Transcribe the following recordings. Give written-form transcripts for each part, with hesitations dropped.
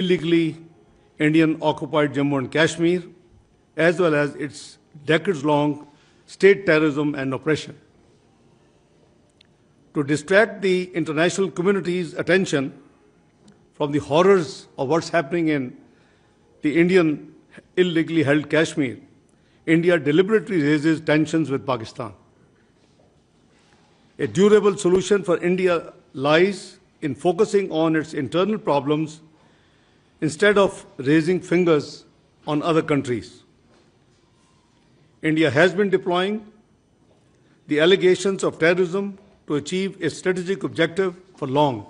illegally Indian-occupied Jammu and Kashmir, as well as its decades-long state terrorism and oppression. To distract the international community's attention from the horrors of what's happening in the Indian illegally held Kashmir, India deliberately raises tensions with Pakistan. A durable solution for India lies in focusing on its internal problems instead of raising fingers on other countries. India has been deploying the allegations of terrorism to achieve its strategic objective for long.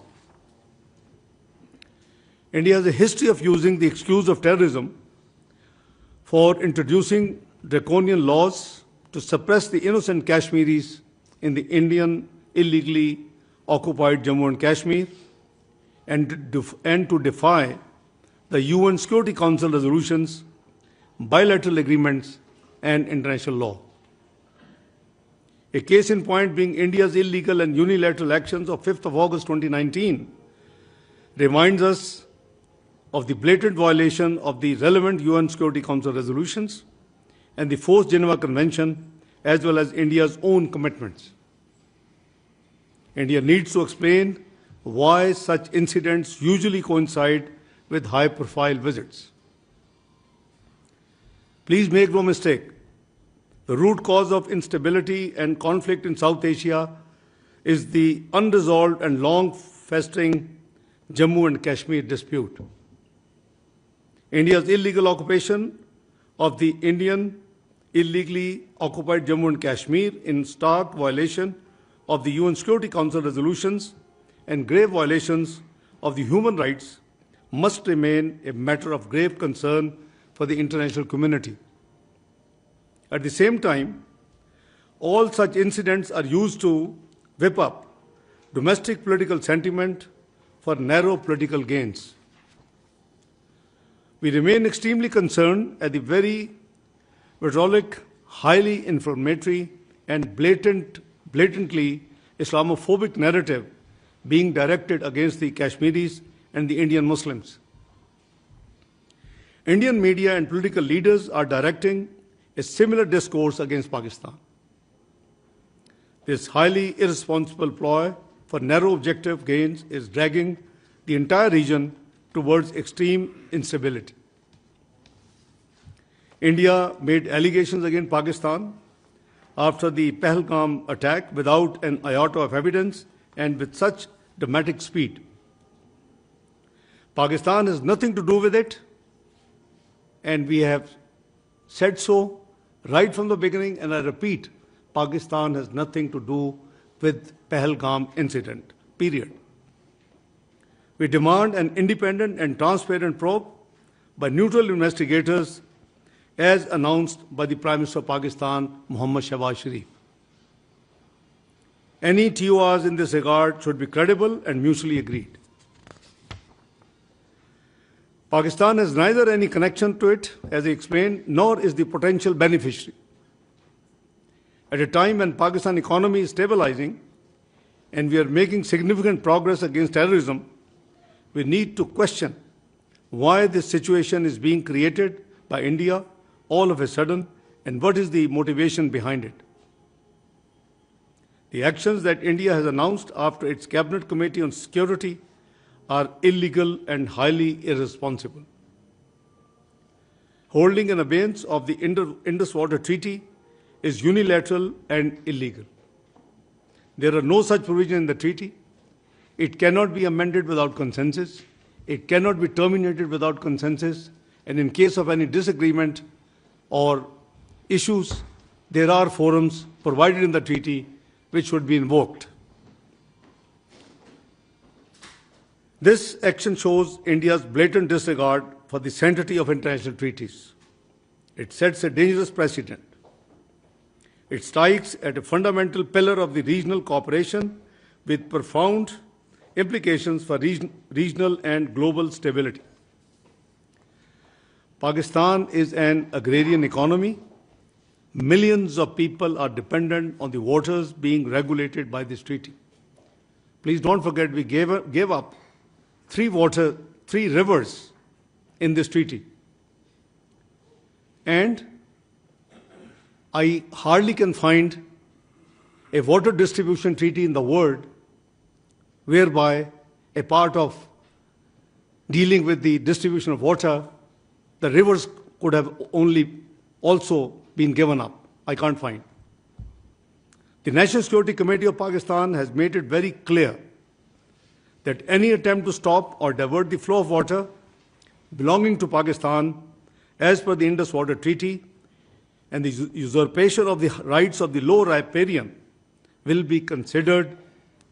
India has a history of using the excuse of terrorism for introducing draconian laws to suppress the innocent Kashmiris in the Indian illegally occupied Jammu and Kashmir and to defy the UN Security Council resolutions, bilateral agreements, and international law. A case in point being India's illegal and unilateral actions of 5th of August 2019 reminds us of the blatant violation of the relevant UN Security Council resolutions and the 4th Geneva Convention, as well as India's own commitments. India needs to explain why such incidents usually coincide with high-profile visits. Please make no mistake, the root cause of instability and conflict in South Asia is the unresolved and long-festering Jammu and Kashmir dispute. India's illegal occupation of the Indian illegally occupied Jammu and Kashmir in stark violation of the UN Security Council resolutions and grave violations of the human rights must remain a matter of grave concern for the international community. At the same time, all such incidents are used to whip up domestic political sentiment for narrow political gains. We remain extremely concerned at the very vitriolic, highly inflammatory, and blatantly Islamophobic narrative being directed against the Kashmiris and the Indian Muslims. Indian media and political leaders are directing a similar discourse against Pakistan. This highly irresponsible ploy for narrow objective gains is dragging the entire region towards extreme instability. India made allegations against Pakistan after the Pahalgam attack without an iota of evidence and with such dramatic speed. Pakistan has nothing to do with it, and we have said so right from the beginning, and I repeat, Pakistan has nothing to do with Pahalgam incident, period. We demand an independent and transparent probe by neutral investigators as announced by the Prime Minister of Pakistan, Mohammad Shahbaz Sharif. Any TORs in this regard should be credible and mutually agreed. Pakistan has neither any connection to it, as I explained, nor is the potential beneficiary. At a time when Pakistan economy is stabilizing and we are making significant progress against terrorism, we need to question why this situation is being created by India all of a sudden and what is the motivation behind it. The actions that India has announced after its Cabinet Committee on Security are illegal and highly irresponsible. Holding in abeyance of the Indus Water Treaty is unilateral and illegal. There are no such provisions in the treaty. It cannot be amended without consensus. It cannot be terminated without consensus. And in case of any disagreement or issues, there are forums provided in the treaty which should be invoked. This action shows India's blatant disregard for the sanctity of international treaties. It sets a dangerous precedent. It strikes at a fundamental pillar of the regional cooperation with profound implications for regional and global stability. Pakistan is an agrarian economy. Millions of people are dependent on the waters being regulated by this treaty. Please don't forget we gave up three rivers in this treaty. And I hardly can find a water distribution treaty in the world whereby a part of dealing with the distribution of water, the rivers could have only also been given up. I can't find. The National Security Committee of Pakistan has made it very clear that any attempt to stop or divert the flow of water belonging to Pakistan as per the Indus Water Treaty and the usurpation of the rights of the low riparian will be considered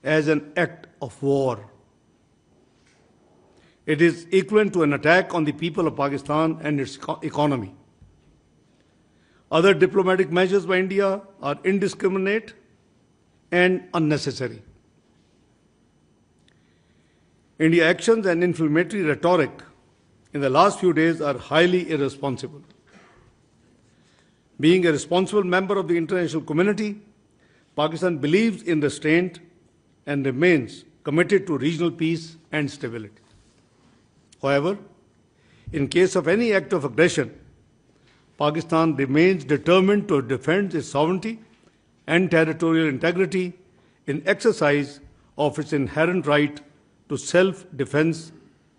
as an act of war. It is equivalent to an attack on the people of Pakistan and its economy. Other diplomatic measures by India are indiscriminate and unnecessary. India's actions and inflammatory rhetoric in the last few days are highly irresponsible. Being a responsible member of the international community, Pakistan believes in restraint and remains committed to regional peace and stability. However, in case of any act of aggression, Pakistan remains determined to defend its sovereignty and territorial integrity in exercise of its inherent right to self-defense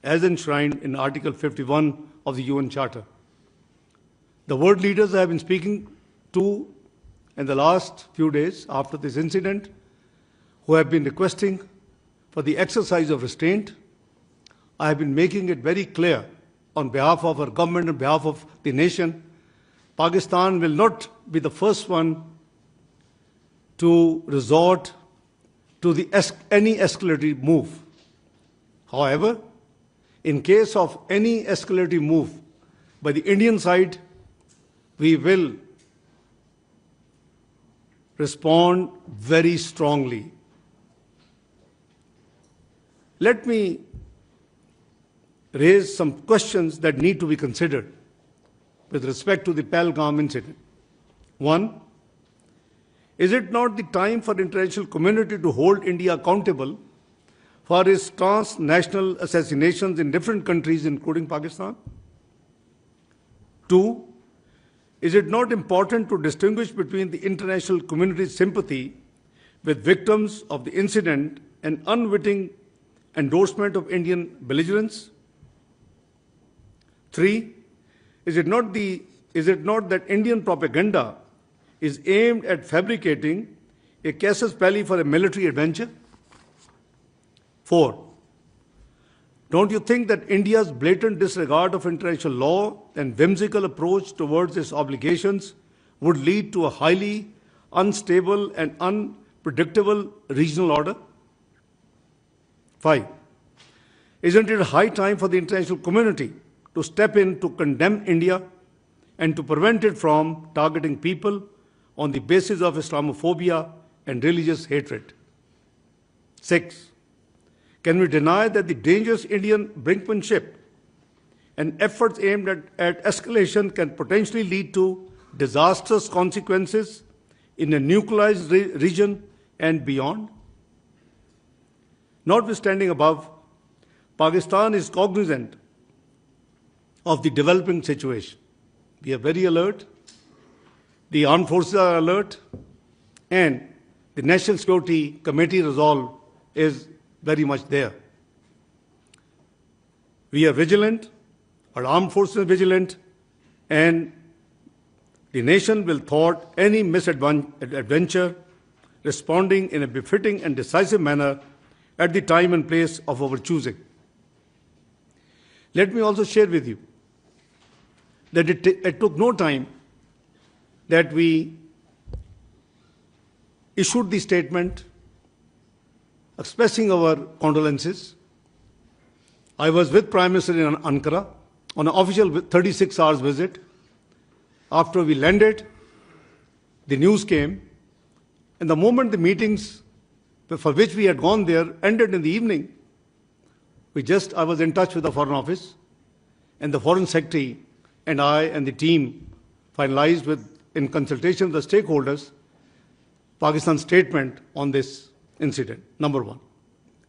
as enshrined in Article 51 of the UN Charter. The world leaders I have been speaking to in the last few days after this incident, who have been requesting for the exercise of restraint, I have been making it very clear on behalf of our government, on behalf of the nation, Pakistan will not be the first one to resort to any escalatory move. However, in case of any escalatory move by the Indian side, we will respond very strongly. Let me raise some questions that need to be considered with respect to the Pahalgam incident. One, is it not the time for the international community to hold India accountable for its transnational assassinations in different countries, including Pakistan? Two, is it not important to distinguish between the international community's sympathy with victims of the incident and unwitting endorsement of Indian belligerence? Three, is it not that Indian propaganda is aimed at fabricating a casus belli for a military adventure? Four, don't you think that India's blatant disregard of international law and whimsical approach towards its obligations would lead to a highly unstable and unpredictable regional order? Five, isn't it high time for the international community to step in to condemn India and to prevent it from targeting people on the basis of Islamophobia and religious hatred? Six, can we deny that the dangerous Indian brinkmanship and efforts aimed at escalation can potentially lead to disastrous consequences in a nuclearized region and beyond? Notwithstanding above, Pakistan is cognizant of the developing situation. We are very alert, the armed forces are alert, and the National Security Committee resolve is very much there. We are vigilant, our armed forces are vigilant, and the nation will thwart any misadventure, responding in a befitting and decisive manner at the time and place of our choosing. Let me also share with you that it took no time that we issued the statement expressing our condolences. I was with Prime Minister in Ankara on an official 36 hours visit. After we landed, the news came, and the moment the meetings for which we had gone there ended in the evening, I was in touch with the Foreign Office, and the Foreign Secretary and I and the team finalized in consultation with the stakeholders, Pakistan's statement on this incident, number one.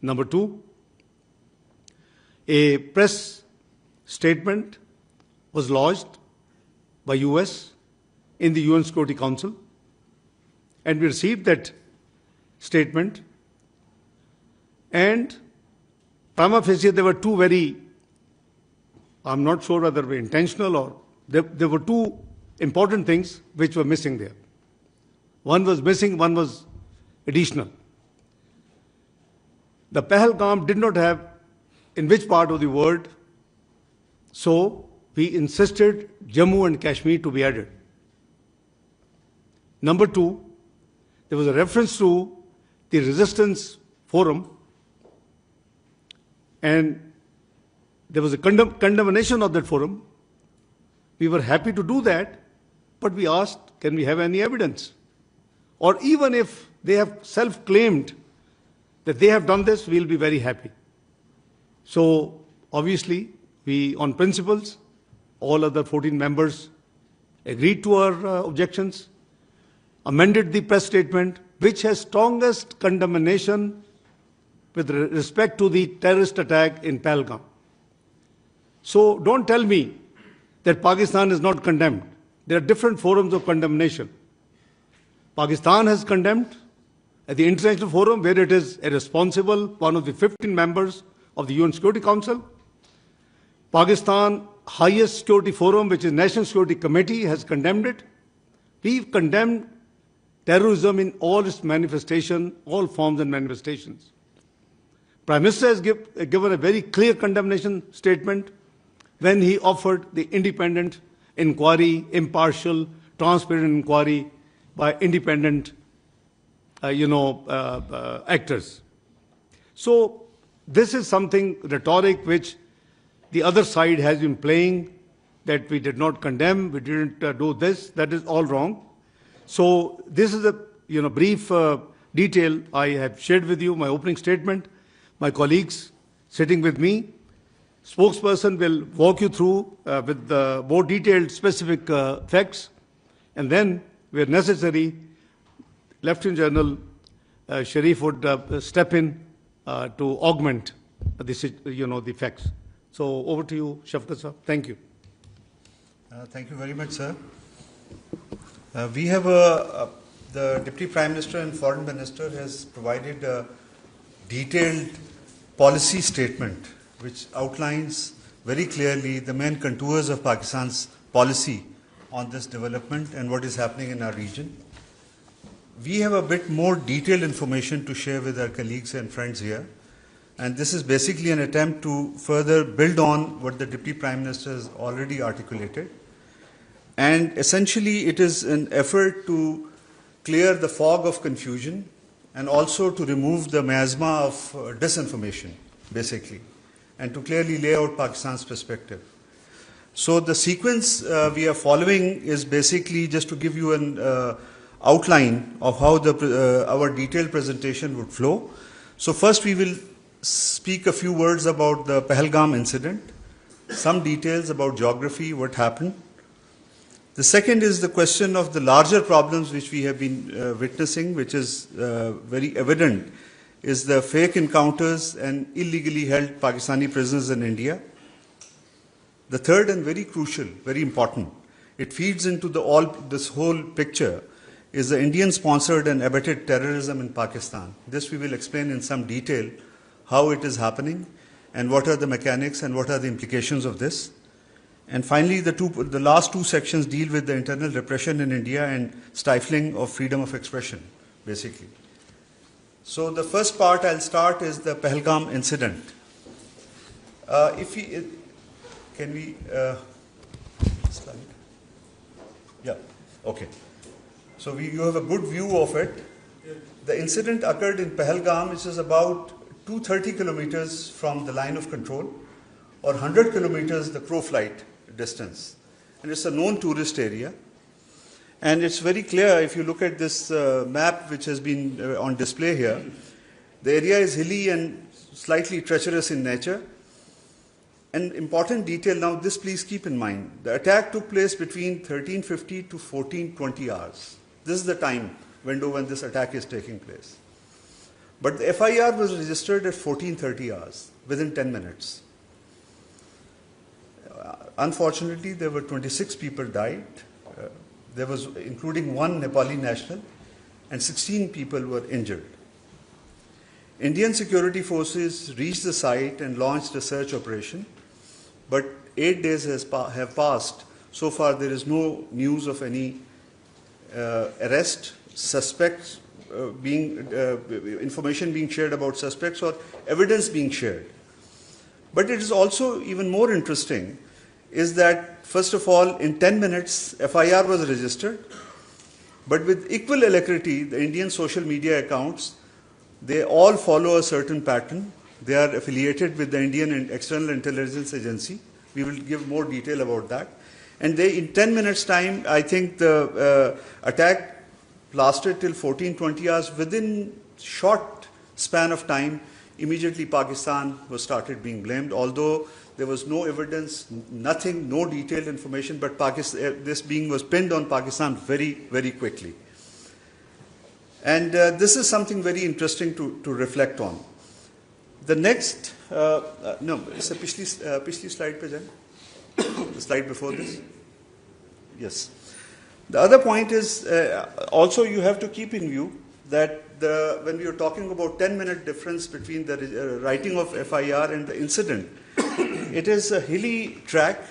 Number two, a press statement was lodged by US in the UN Security Council, and we received that statement, and prima facie there were two very, I'm not sure whether they were intentional or there were two important things which were missing there. One was missing, one was additional. The Pahalgam did not have in which part of the world, so we insisted Jammu and Kashmir to be added. Number two, there was a reference to the resistance forum, and there was a condemnation of that forum. We were happy to do that, but we asked, can we have any evidence? Or even if they have self-claimed that they have done this, we'll be very happy. So obviously, we, on principles, all other 14 members agreed to our objections, amended the press statement, which has strongest condemnation with respect to the terrorist attack in Pahalgam. So don't tell me that Pakistan is not condemned. There are different forums of condemnation. Pakistan has condemned at the International Forum, where it is a responsible, one of the 15 members of the UN Security Council. Pakistan highest security forum, which is National Security Committee, has condemned it. We've condemned terrorism in all its manifestation, all forms and manifestations. Prime Minister has given a very clear condemnation statement when he offered the independent inquiry, impartial, transparent inquiry by independent, actors. So this is something rhetoric which the other side has been playing, that we did not condemn, we didn't do this. That is all wrong. So this is a brief detail I have shared with you, my opening statement. My colleagues sitting with me, spokesperson will walk you through with the more detailed specific facts, and then, where necessary, Lt-General Sharif would step in to augment the facts. So over to you, Shafqat sir. Thank you. Thank you very much, sir. We have the Deputy Prime Minister and Foreign Minister has provided a detailed policy statement which outlines very clearly the main contours of Pakistan's policy on this development and what is happening in our region. We have a bit more detailed information to share with our colleagues and friends here, and this is basically an attempt to further build on what the Deputy Prime Minister has already articulated. And essentially it is an effort to clear the fog of confusion and also to remove the miasma of disinformation, basically, and to clearly lay out Pakistan's perspective. So the sequence we are following is basically just to give you an outline of how our detailed presentation would flow. So first we will speak a few words about the Pahalgam incident, some details about geography, what happened. The second is the question of the larger problems which we have been witnessing, which is very evident, is the fake encounters and illegally held Pakistani prisoners in India. The third and very crucial, very important, it feeds into this whole picture, is the Indian-sponsored and abetted terrorism in Pakistan. This we will explain in some detail how it is happening and what are the mechanics and what are the implications of this. And finally, the last two sections deal with the internal repression in India and stifling of freedom of expression, basically. So the first part I'll start is the Pahalgam incident. Can we slide? Yeah, okay. So you have a good view of it. The incident occurred in Pahalgam, which is about 230 kilometers from the line of control, or 100 kilometers the crow flight distance. And it's a known tourist area. And it's very clear if you look at this map which has been on display here. The area is hilly and slightly treacherous in nature. An important detail now, this please keep in mind. The attack took place between 1350 to 1420 hours. This is the time window when this attack is taking place. But the FIR was registered at 1430 hours, within 10 minutes. Unfortunately, there were 26 people died. There was, including one Nepali national, and 16 people were injured. Indian security forces reached the site and launched a search operation, but 8 days have passed. So far, there is no news of any arrest, suspects information being shared about suspects or evidence being shared. But it is also even more interesting is that, first of all, in 10 minutes, FIR was registered, but with equal alacrity, the Indian social media accounts, they all follow a certain pattern. They are affiliated with the Indian External Intelligence Agency. We will give more detail about that. And they, in 10 minutes' time, I think the attack lasted till 14-20 hours. Within short span of time, immediately Pakistan was started being blamed, although there was no evidence, nothing, no detailed information, but this being was pinned on Pakistan very, very quickly. And this is something very interesting to reflect on. The next, no, it's a pichli slide pe jaye. The slide before this. Yes. The other point is also you have to keep in view that when we are talking about 10-minute difference between the writing of FIR and the incident, it is a hilly track.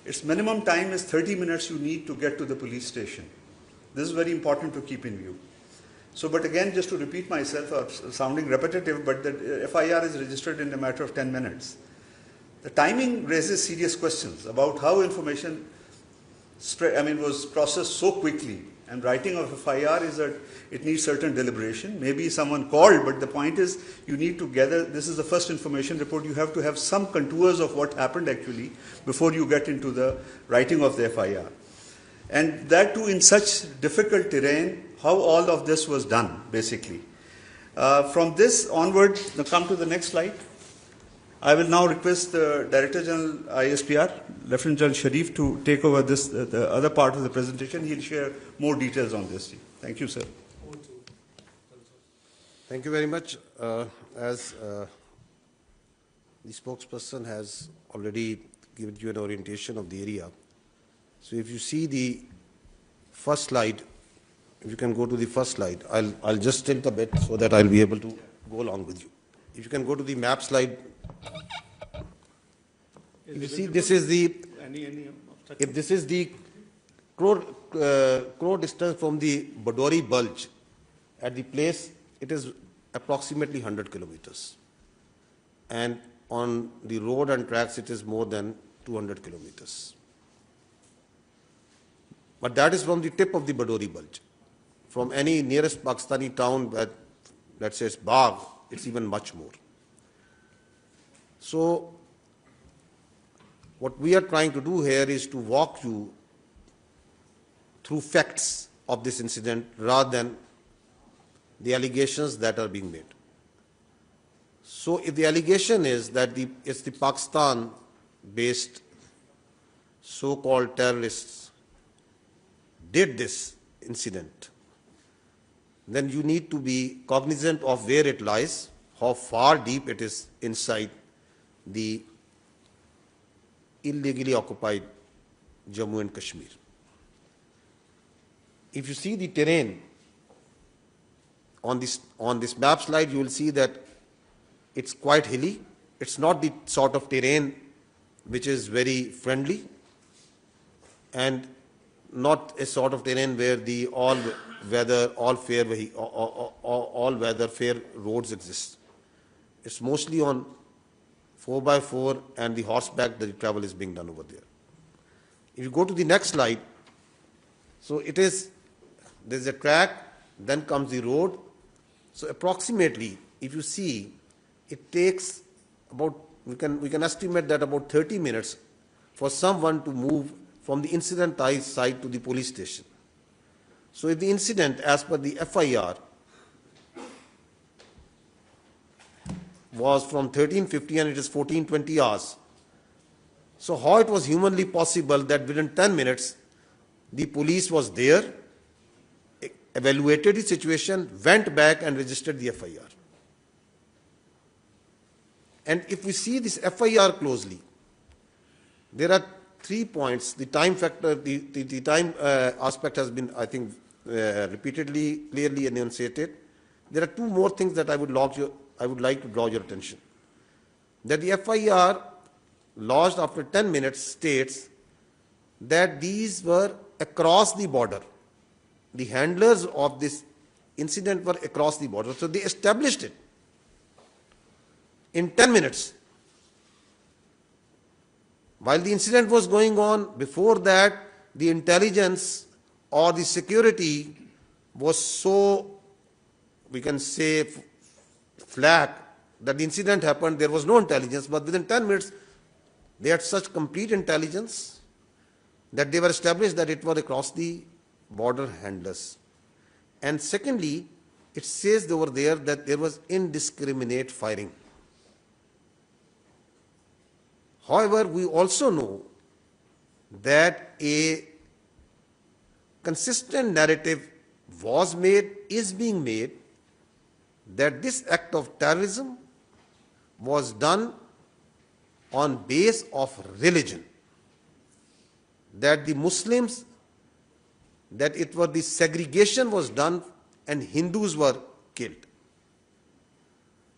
Its minimum time is 30 minutes you need to get to the police station. This is very important to keep in view. So, but again, just to repeat myself, sounding repetitive, but the FIR is registered in a matter of 10 minutes. The timing raises serious questions about how information was processed so quickly. And writing of FIR is that it needs certain deliberation. Maybe someone called, but the point is you need to gather, this is the first information report, you have to have some contours of what happened actually before you get into the writing of the FIR. And that too in such difficult terrain, how all of this was done, basically. From this onward, now come to the next slide. I will now request the Director General ISPR, Lt-General Sharif, to take over this, the other part of the presentation. He'll share more details on this. Thank you, sir. Thank you very much. As the spokesperson has already given you an orientation of the area. So if you see the first slide, if you can go to the first slide, I'll just tilt a bit so that I'll be able to go along with you. If you can go to the map slide. If you see, this is the, if this is the crow distance from the Badori Bulge at the place, it is approximately 100 kilometers. And on the road and tracks, it is more than 200 kilometers. But that is from the tip of the Badori Bulge. From any nearest Pakistani town, let's say it's Bagh, it's even much more. So, what we are trying to do here is to walk you through facts of this incident rather than the allegations that are being made. So, if the allegation is that it's the Pakistan-based so-called terrorists did this incident, then you need to be cognizant of where it lies, how far deep it is inside the illegally occupied Jammu and Kashmir. If you see the terrain on this map slide, you will see that it's quite hilly. It's not the sort of terrain which is very friendly and not a sort of terrain where the all-weather fair roads exist. It's mostly on 4x4 and the horseback that the travel is being done over there. If you go to the next slide, so there's a track, then comes the road. So approximately, if you see, it takes about, we can estimate that about 30 minutes for someone to move from the incident site to the police station. So if the incident, as per the FIR, was from 1350 and it is 1420 hours. So how it was humanly possible that within 10 minutes, the police was there, evaluated the situation, went back and registered the FIR. And if we see this FIR closely, there are 3 points. The time factor, the time aspect has been, I think, repeatedly, clearly enunciated. There are 2 more things that I would like to draw your attention. That the FIR lodged after 10 minutes states that these were across the border. The handlers of this incident were across the border. So they established it in 10 minutes. While the incident was going on, before that, the intelligence or the security was so, we can say, flat that the incident happened, there was no intelligence, but within 10 minutes, they had such complete intelligence that they were established that it was across the border handlers. And secondly, it says over there that there was indiscriminate firing. However, we also know that a consistent narrative was made, is being made, that this act of terrorism was done on base of religion. That the Muslims, that it was the segregation was done and Hindus were killed.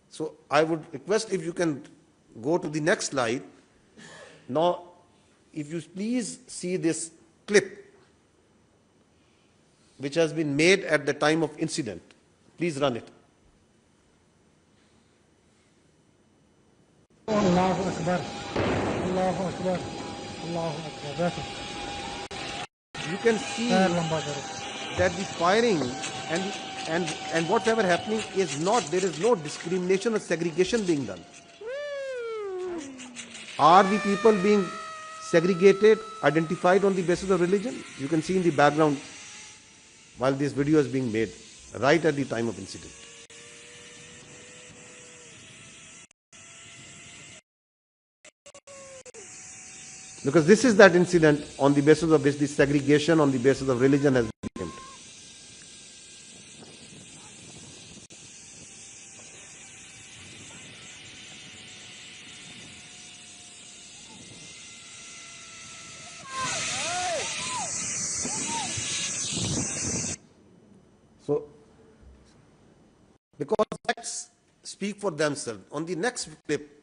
So I would request if you can go to the next slide. Now, if you please see this clip which has been made at the time of incident. Please run it. Allahu Akbar. Allahu Akbar. Allahu Akbar. You can see that the firing and whatever happening is not, there is no discrimination or segregation being done. Are the people being segregated, identified on the basis of religion? You can see in the background while this video is being made, right at the time of incident. Because this is that incident on the basis of which the segregation on the basis of religion has been claimed. So, because facts speak for themselves. On the next clip,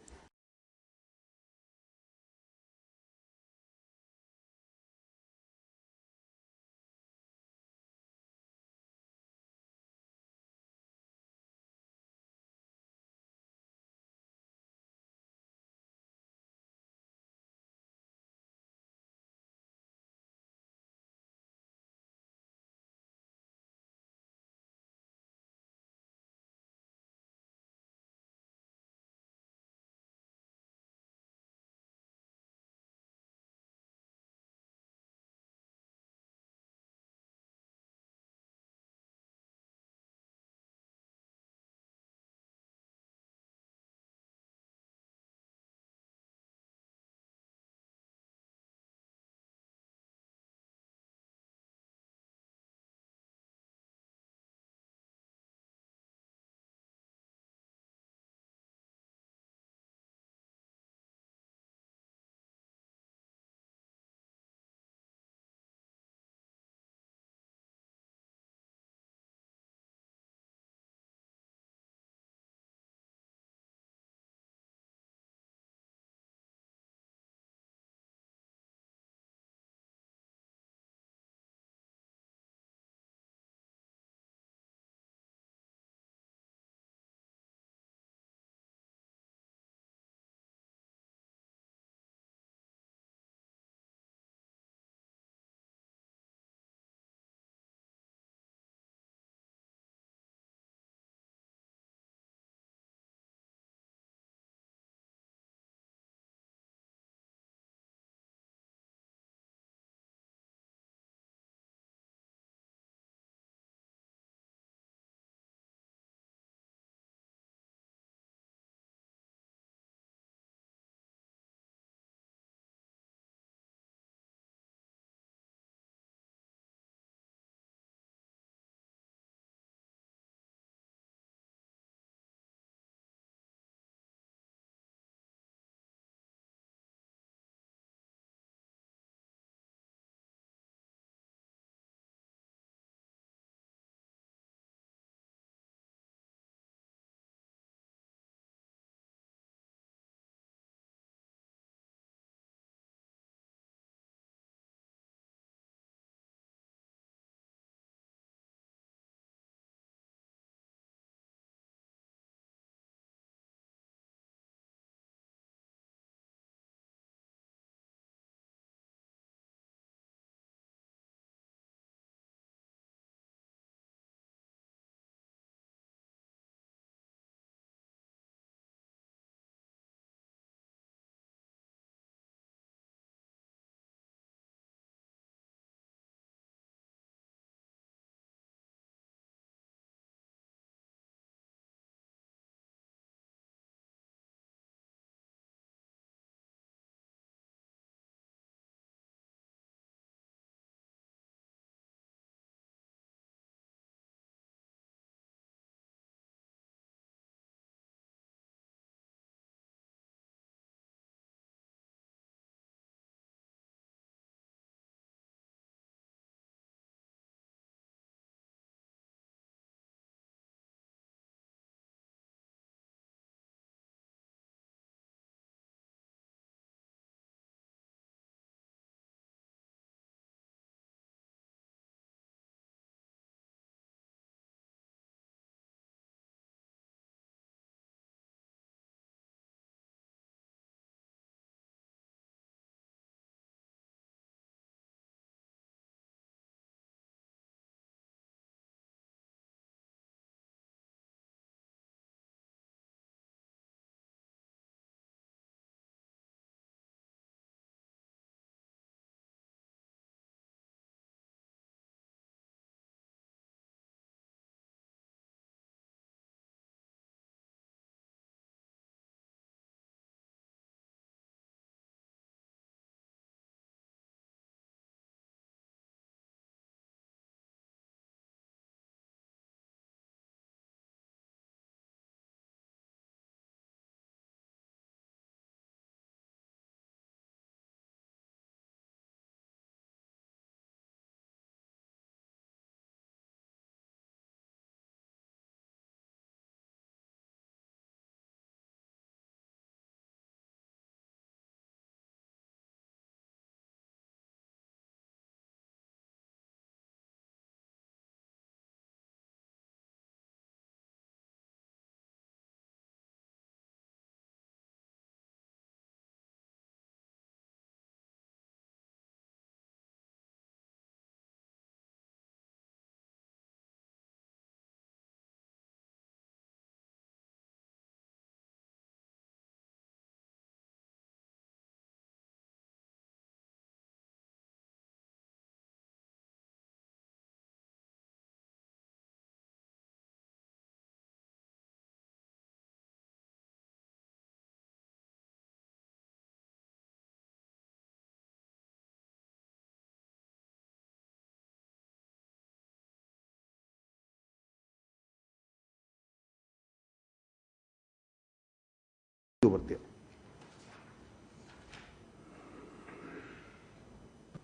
there.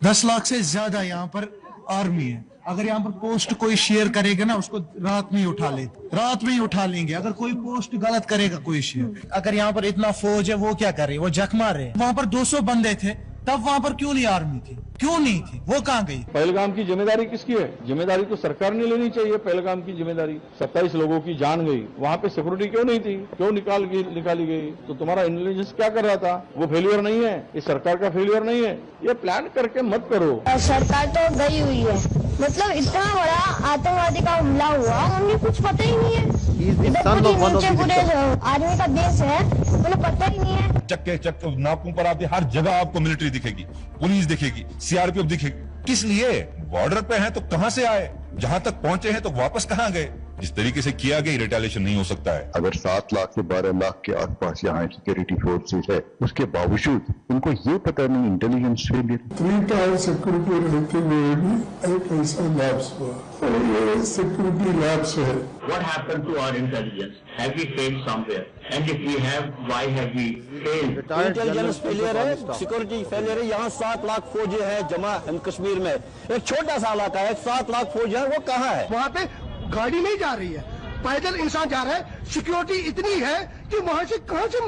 10 lakh से ज्यादा यहाँ पर army है. अगर यहाँ पर post कोई share करेगा ना, उसको रात में ही उठा लेंगे. अगर कोई पोस्ट गलत करेगा कोई शेयर, अगर यहाँ पर इतना फौज है, वो क्या कर रही है? वो जख मार रहे हैं. वहाँ पर 200 बंदे थे, तब वहाँ पर क्यों नहीं आर्मी थी? क्यों नहीं थी? वो कहाँ गई? पहलगाम की जिम्मेदारी किसकी है? जिम्मेदारी तो सरकार ने लेनी चाहिए. पहलगाम की जिम्मेदारी, 27 लोगों की जान गई, वहाँ पे सिक्योरिटी क्यों नहीं थी? क्यों निकाली गई? तो तुम्हारा इंटेलिजेंस क्या कर रहा था? वो फेलियर नहीं है, ये सरकार का फेलियर नहीं है. ये प्लान करके मत करो. सरकार तो गई हुई है, मतलब इतना बड़ा आतंकवादी का हमला हुआ, हमें कुछ पता ही नहीं है. पूरे आर्मी का देश है, उन्हें पता ही नहीं है. चक्के नाकों पर आते हर जगह आपको मिलिट्री दिखेगी, पुलिस दिखेगी, सीआरपीएफ दिखेगी. किस लिए? बॉर्डर पे हैं तो कहां से आए? जहां तक पहुंचे हैं तो वापस कहां गए? जिस तरीके से किया गया रिटेलिएशन नहीं हो सकता है. अगर 7 लाख से 12 लाख के आसपास यहाँ सिक्योरिटी फोर्सेस है, उसके बावजूद उनको ये पता नहीं इंटेलिजेंस फेलियर. 3 टायर सिक्योरिटी रहते हुए भी एक ऐसा लैप्स हुआ, और ये सिक्योरिटी लैप्स है. What happened to our intelligence? Have we failed somewhere? And if we have, why have we failed? Intelligence failure है, सिक्योरिटी फेलियर है. यहाँ 7 लाख फौजी है जमा कश्मीर में. एक छोटा सा इलाका है, 7 लाख फौजी है, वो कहाँ है? वहाँ पे गाड़ी नहीं जा रही है, पैदल इंसान जा रहा है. सिक्योरिटी इतनी है कि वहाँ से कहाँ से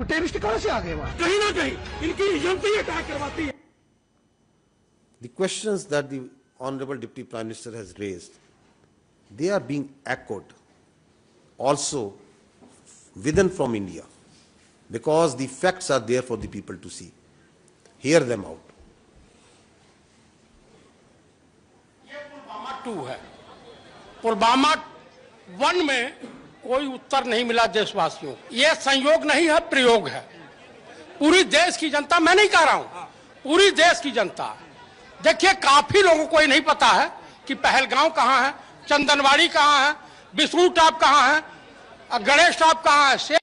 टेररिस्ट कहाँ से आ गए? वहाँ कहीं ना कहीं इनकी एजेंसी अटैक करवाती है. The questions that the Honorable Deputy Prime Minister has raised, they are being echoed also within from India, because the facts are there for the people to see. Hear them out. ये पुलवामा 2 है. पुलवामा 1 में कोई उत्तर नहीं मिला देशवासियों. ये संयोग नहीं है, प्रयोग है. पूरी देश की जनता, मैं नहीं कह रहा हूं, पूरी देश की जनता. देखिए, काफी लोगों को ये नहीं पता है कि पहलगाम कहां है, चंदनवाड़ी कहां है, बिसरू टाप कहां है, गणेश टाप कहां है.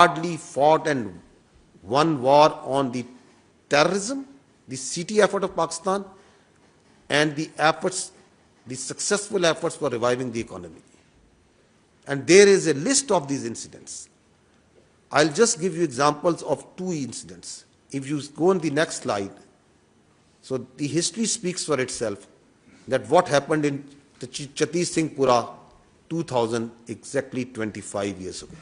hardly fought and won war on the terrorism, the CT effort of Pakistan, and the efforts, the successful efforts for reviving the economy. And there is a list of these incidents. I'll just give you examples of 2 incidents. If you go on the next slide, so the history speaks for itself, that what happened in Chatti Singhpura 2000, exactly 25 years ago.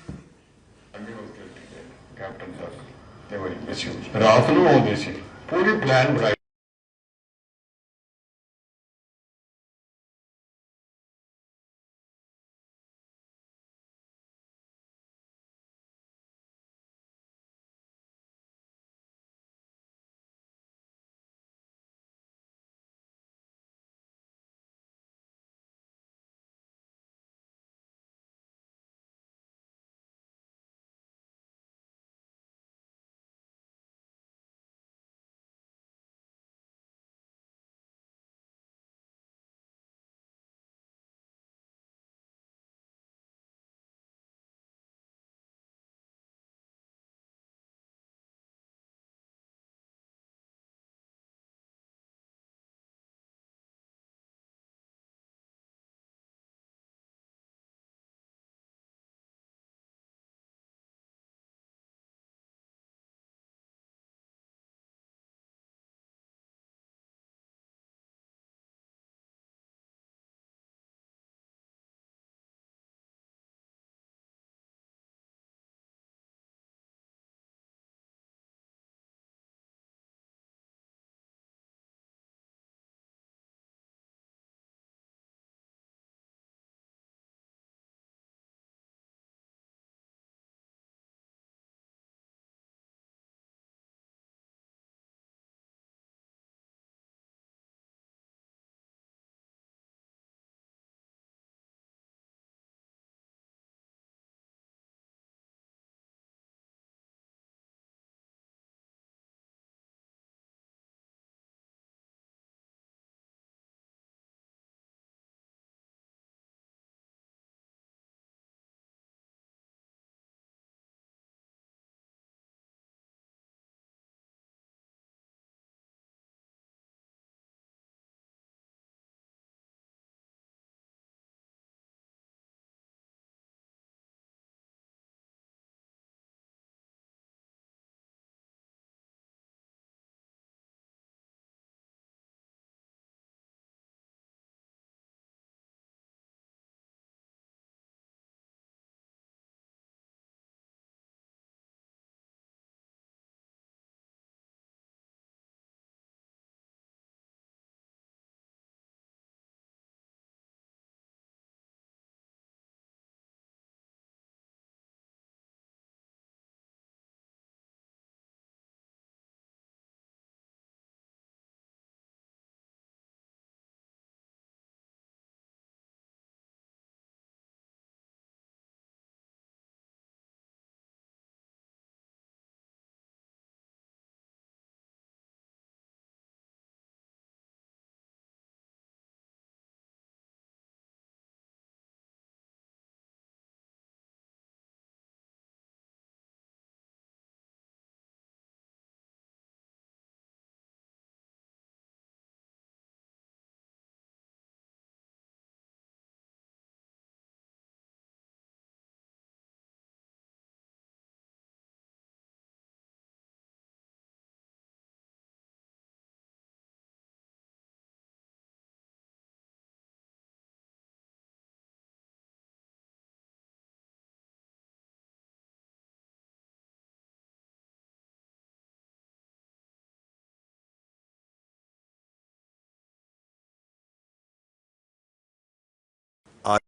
Are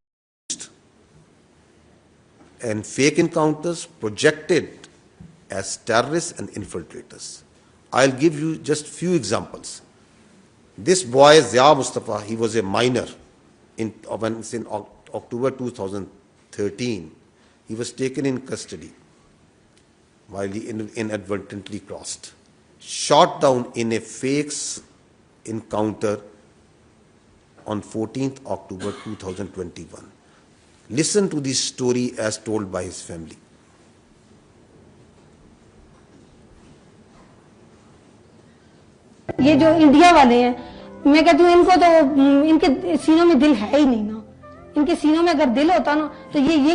used and fake encounters projected as terrorists and infiltrators. I'll give you just few examples. This boy, Zia Mustafa, he was a minor in October 2013. He was taken in custody while he inadvertently crossed, shot down in a fake encounter on 14th October 2021. Listen to this story as told by his family. یہ جو India والے ہیں میں کہتی ہوں ان کو تو ان کے سینوں میں دل ہے ہی نہیں نا. ان کے سینوں میں اگر دل ہوتا نا تو یہ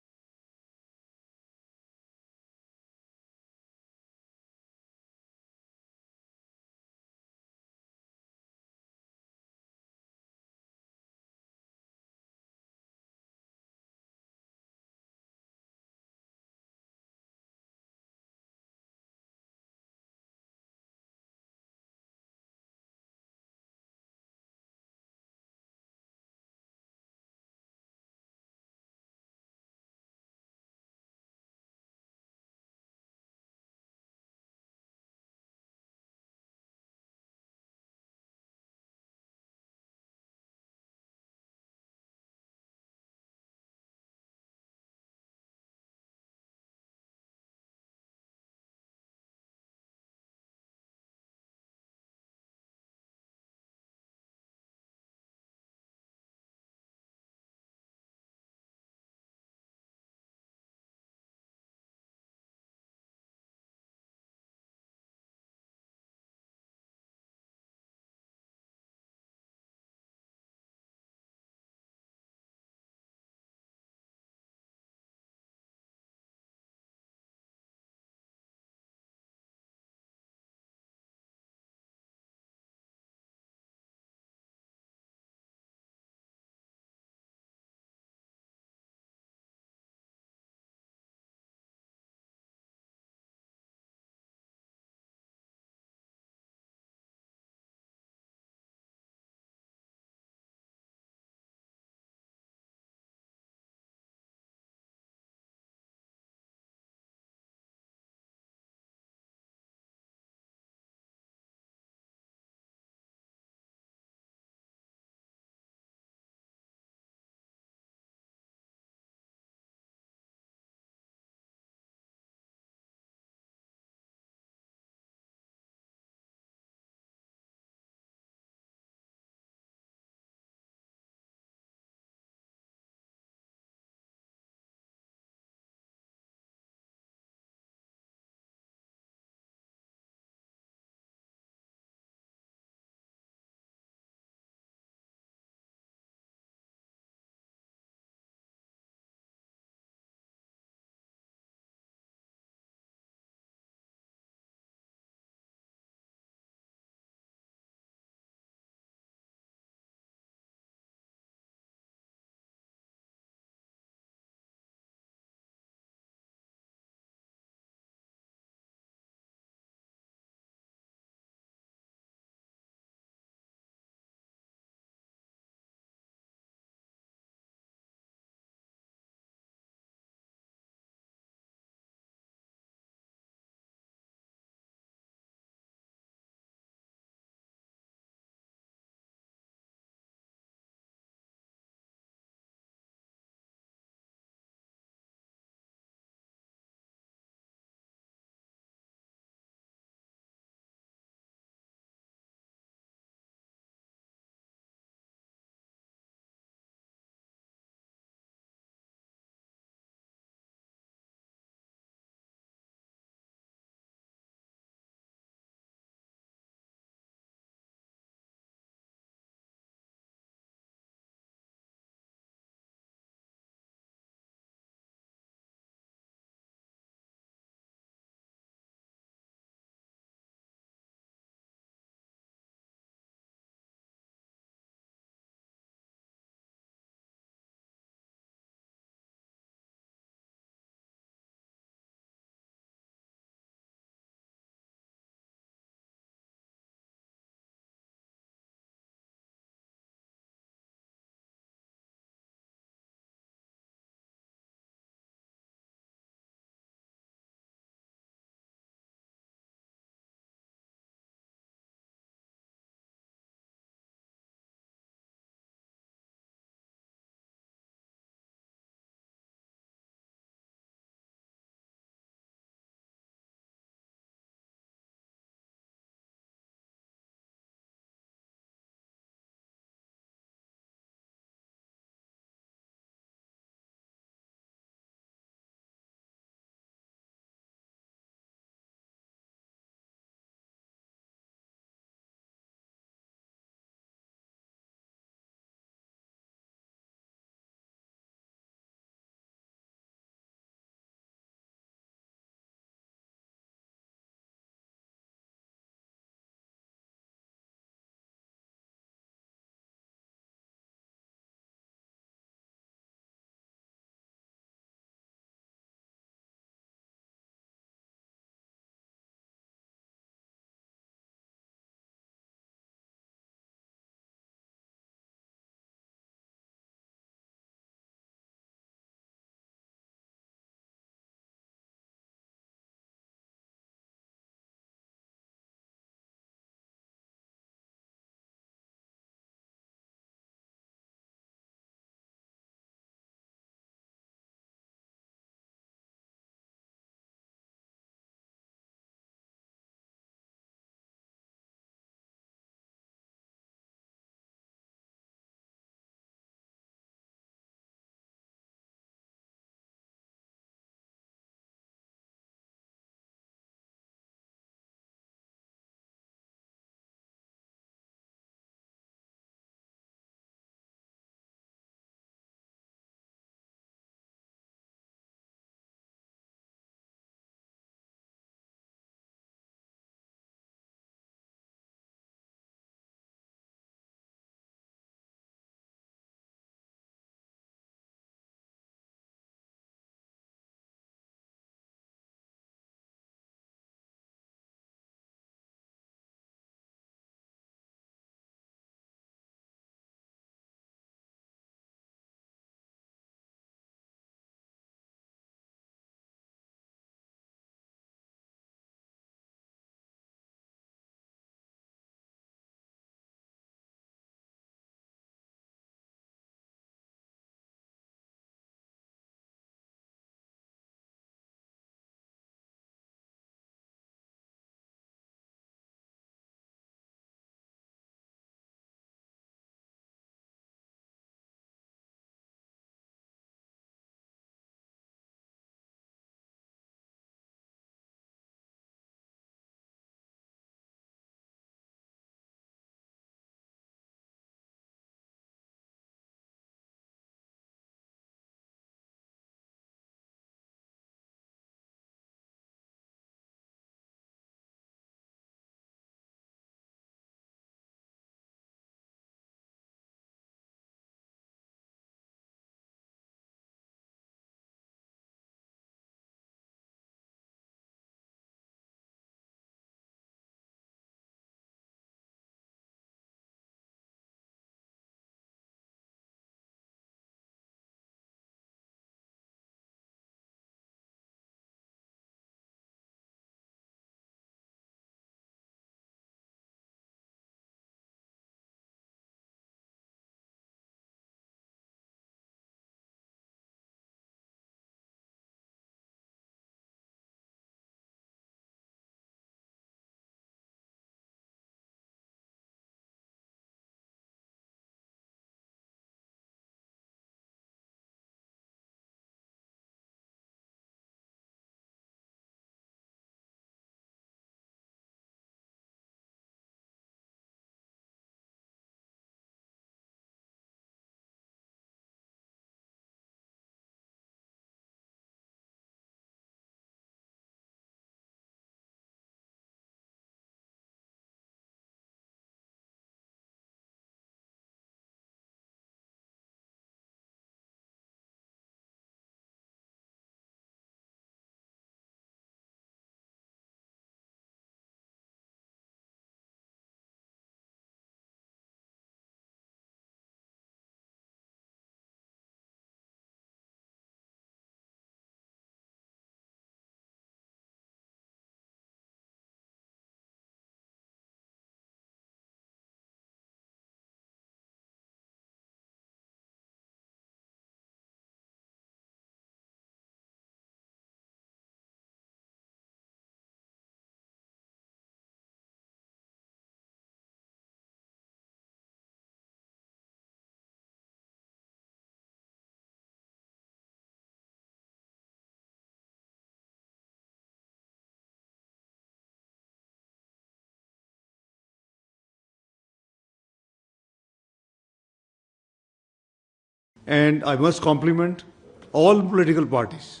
And I must compliment all political parties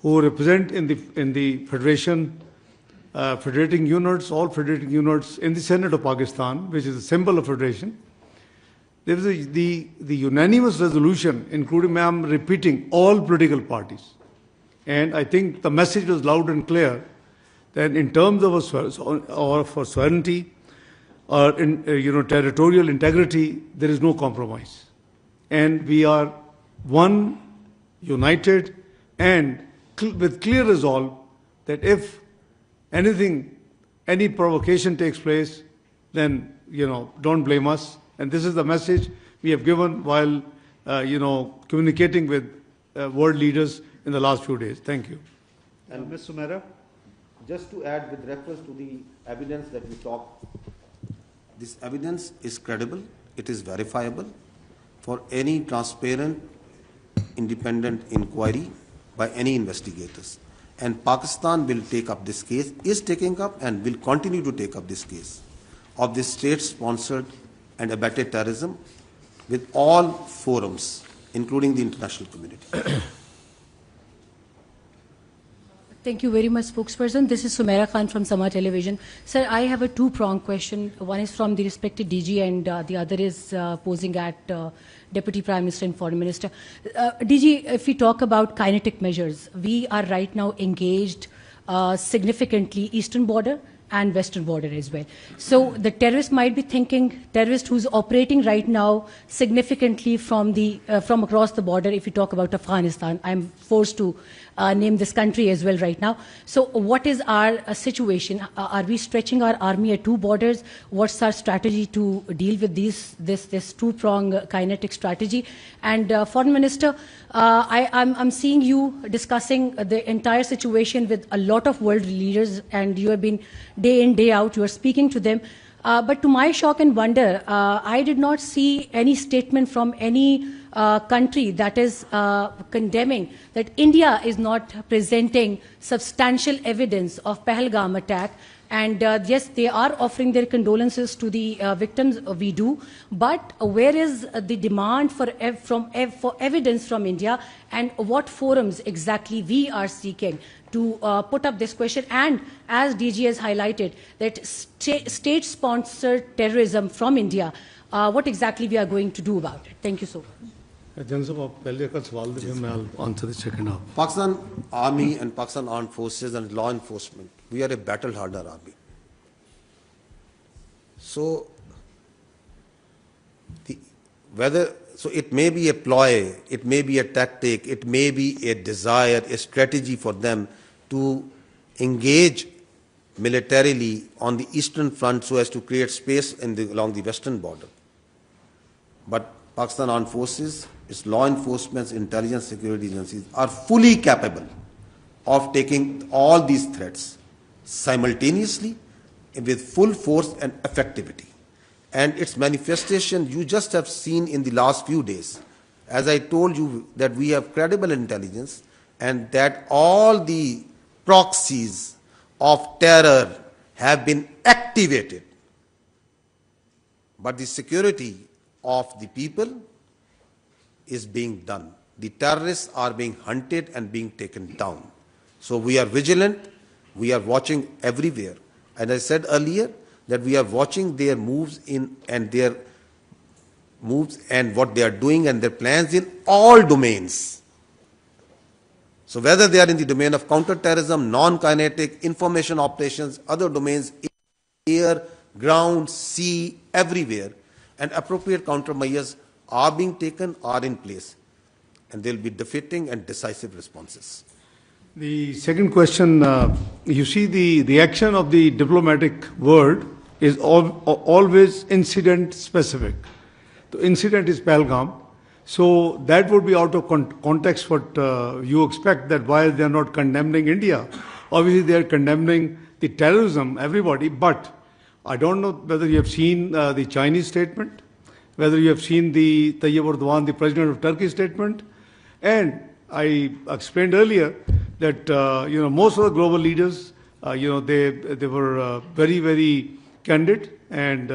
who represent in the federation, federating units, all federating units in the Senate of Pakistan, which is a symbol of federation. There was the unanimous resolution, including, I'm repeating, all political parties. And I think the message was loud and clear that in terms of our sovereignty, or territorial integrity, there is no compromise. And we are one, united, and with clear resolve that if anything, any provocation takes place, then, don't blame us. And this is the message we have given while, communicating with world leaders in the last few days. Thank you. And Ms. Sumera, just to add with reference to the evidence that we talked, this evidence is credible, it is verifiable for any transparent, independent inquiry by any investigators. And Pakistan will take up this case, is taking up and will continue to take up this case of this state-sponsored and abetted terrorism with all forums, including the international community. Thank you very much, spokesperson. This is Sumaira Khan from Sama Television. Sir, I have a two-pronged question. One is from the respected DG and the other is posing at Deputy Prime Minister and Foreign Minister. DG, if we talk about kinetic measures, we are right now engaged significantly eastern border and western border as well. So the terrorist might be thinking, terrorist who's operating right now significantly from across the border, if you talk about Afghanistan, I'm forced to name this country as well right now. So what is our situation? Are we stretching our army at two borders? What's our strategy to deal with this two-prong kinetic strategy? And Foreign Minister, I'm seeing you discussing the entire situation with a lot of world leaders, and you have been day in, day out, you are speaking to them. But to my shock and wonder, I did not see any statement from any country that is condemning that India is not presenting substantial evidence of Pahalgam attack. And yes, they are offering their condolences to the victims, we do, but where is the demand for evidence from India, and what forums exactly we are seeking to put up this question? And as DG has highlighted, that state-sponsored terrorism from India, what exactly we are going to do about it? Thank you so much. I'll answer the second half. Pakistan Army and Pakistan Armed Forces and law enforcement, we are a battle-hardened army. So, it may be a ploy, it may be a tactic, it may be a desire, a strategy for them to engage militarily on the eastern front so as to create space along the western border. But Pakistan Armed Forces, its law enforcement, intelligence, security agencies are fully capable of taking all these threats simultaneously with full force and effectivity. And its manifestation you just have seen in the last few days. As I told you that we have credible intelligence and that all the proxies of terror have been activated. But the security of the people is being done. The terrorists are being hunted and being taken down. So we are vigilant, we are watching everywhere. And I said earlier that we are watching their moves and what they are doing and their plans in all domains. So whether they are in the domain of counter-terrorism, non-kinetic, information operations, other domains, air, ground, sea, everywhere, and appropriate countermeasures are being taken, are in place, and there will be defeating and decisive responses. The second question, you see the reaction of the diplomatic world is always incident specific. The incident is Pahalgam, so that would be out of context what you expect, that while they are not condemning India, obviously they are condemning the terrorism, everybody, but I don't know whether you have seen the Chinese statement, whether you have seen the Tayyip Erdogan, the president of Turkey statement, and I explained earlier that most of the global leaders, they were very, very candid and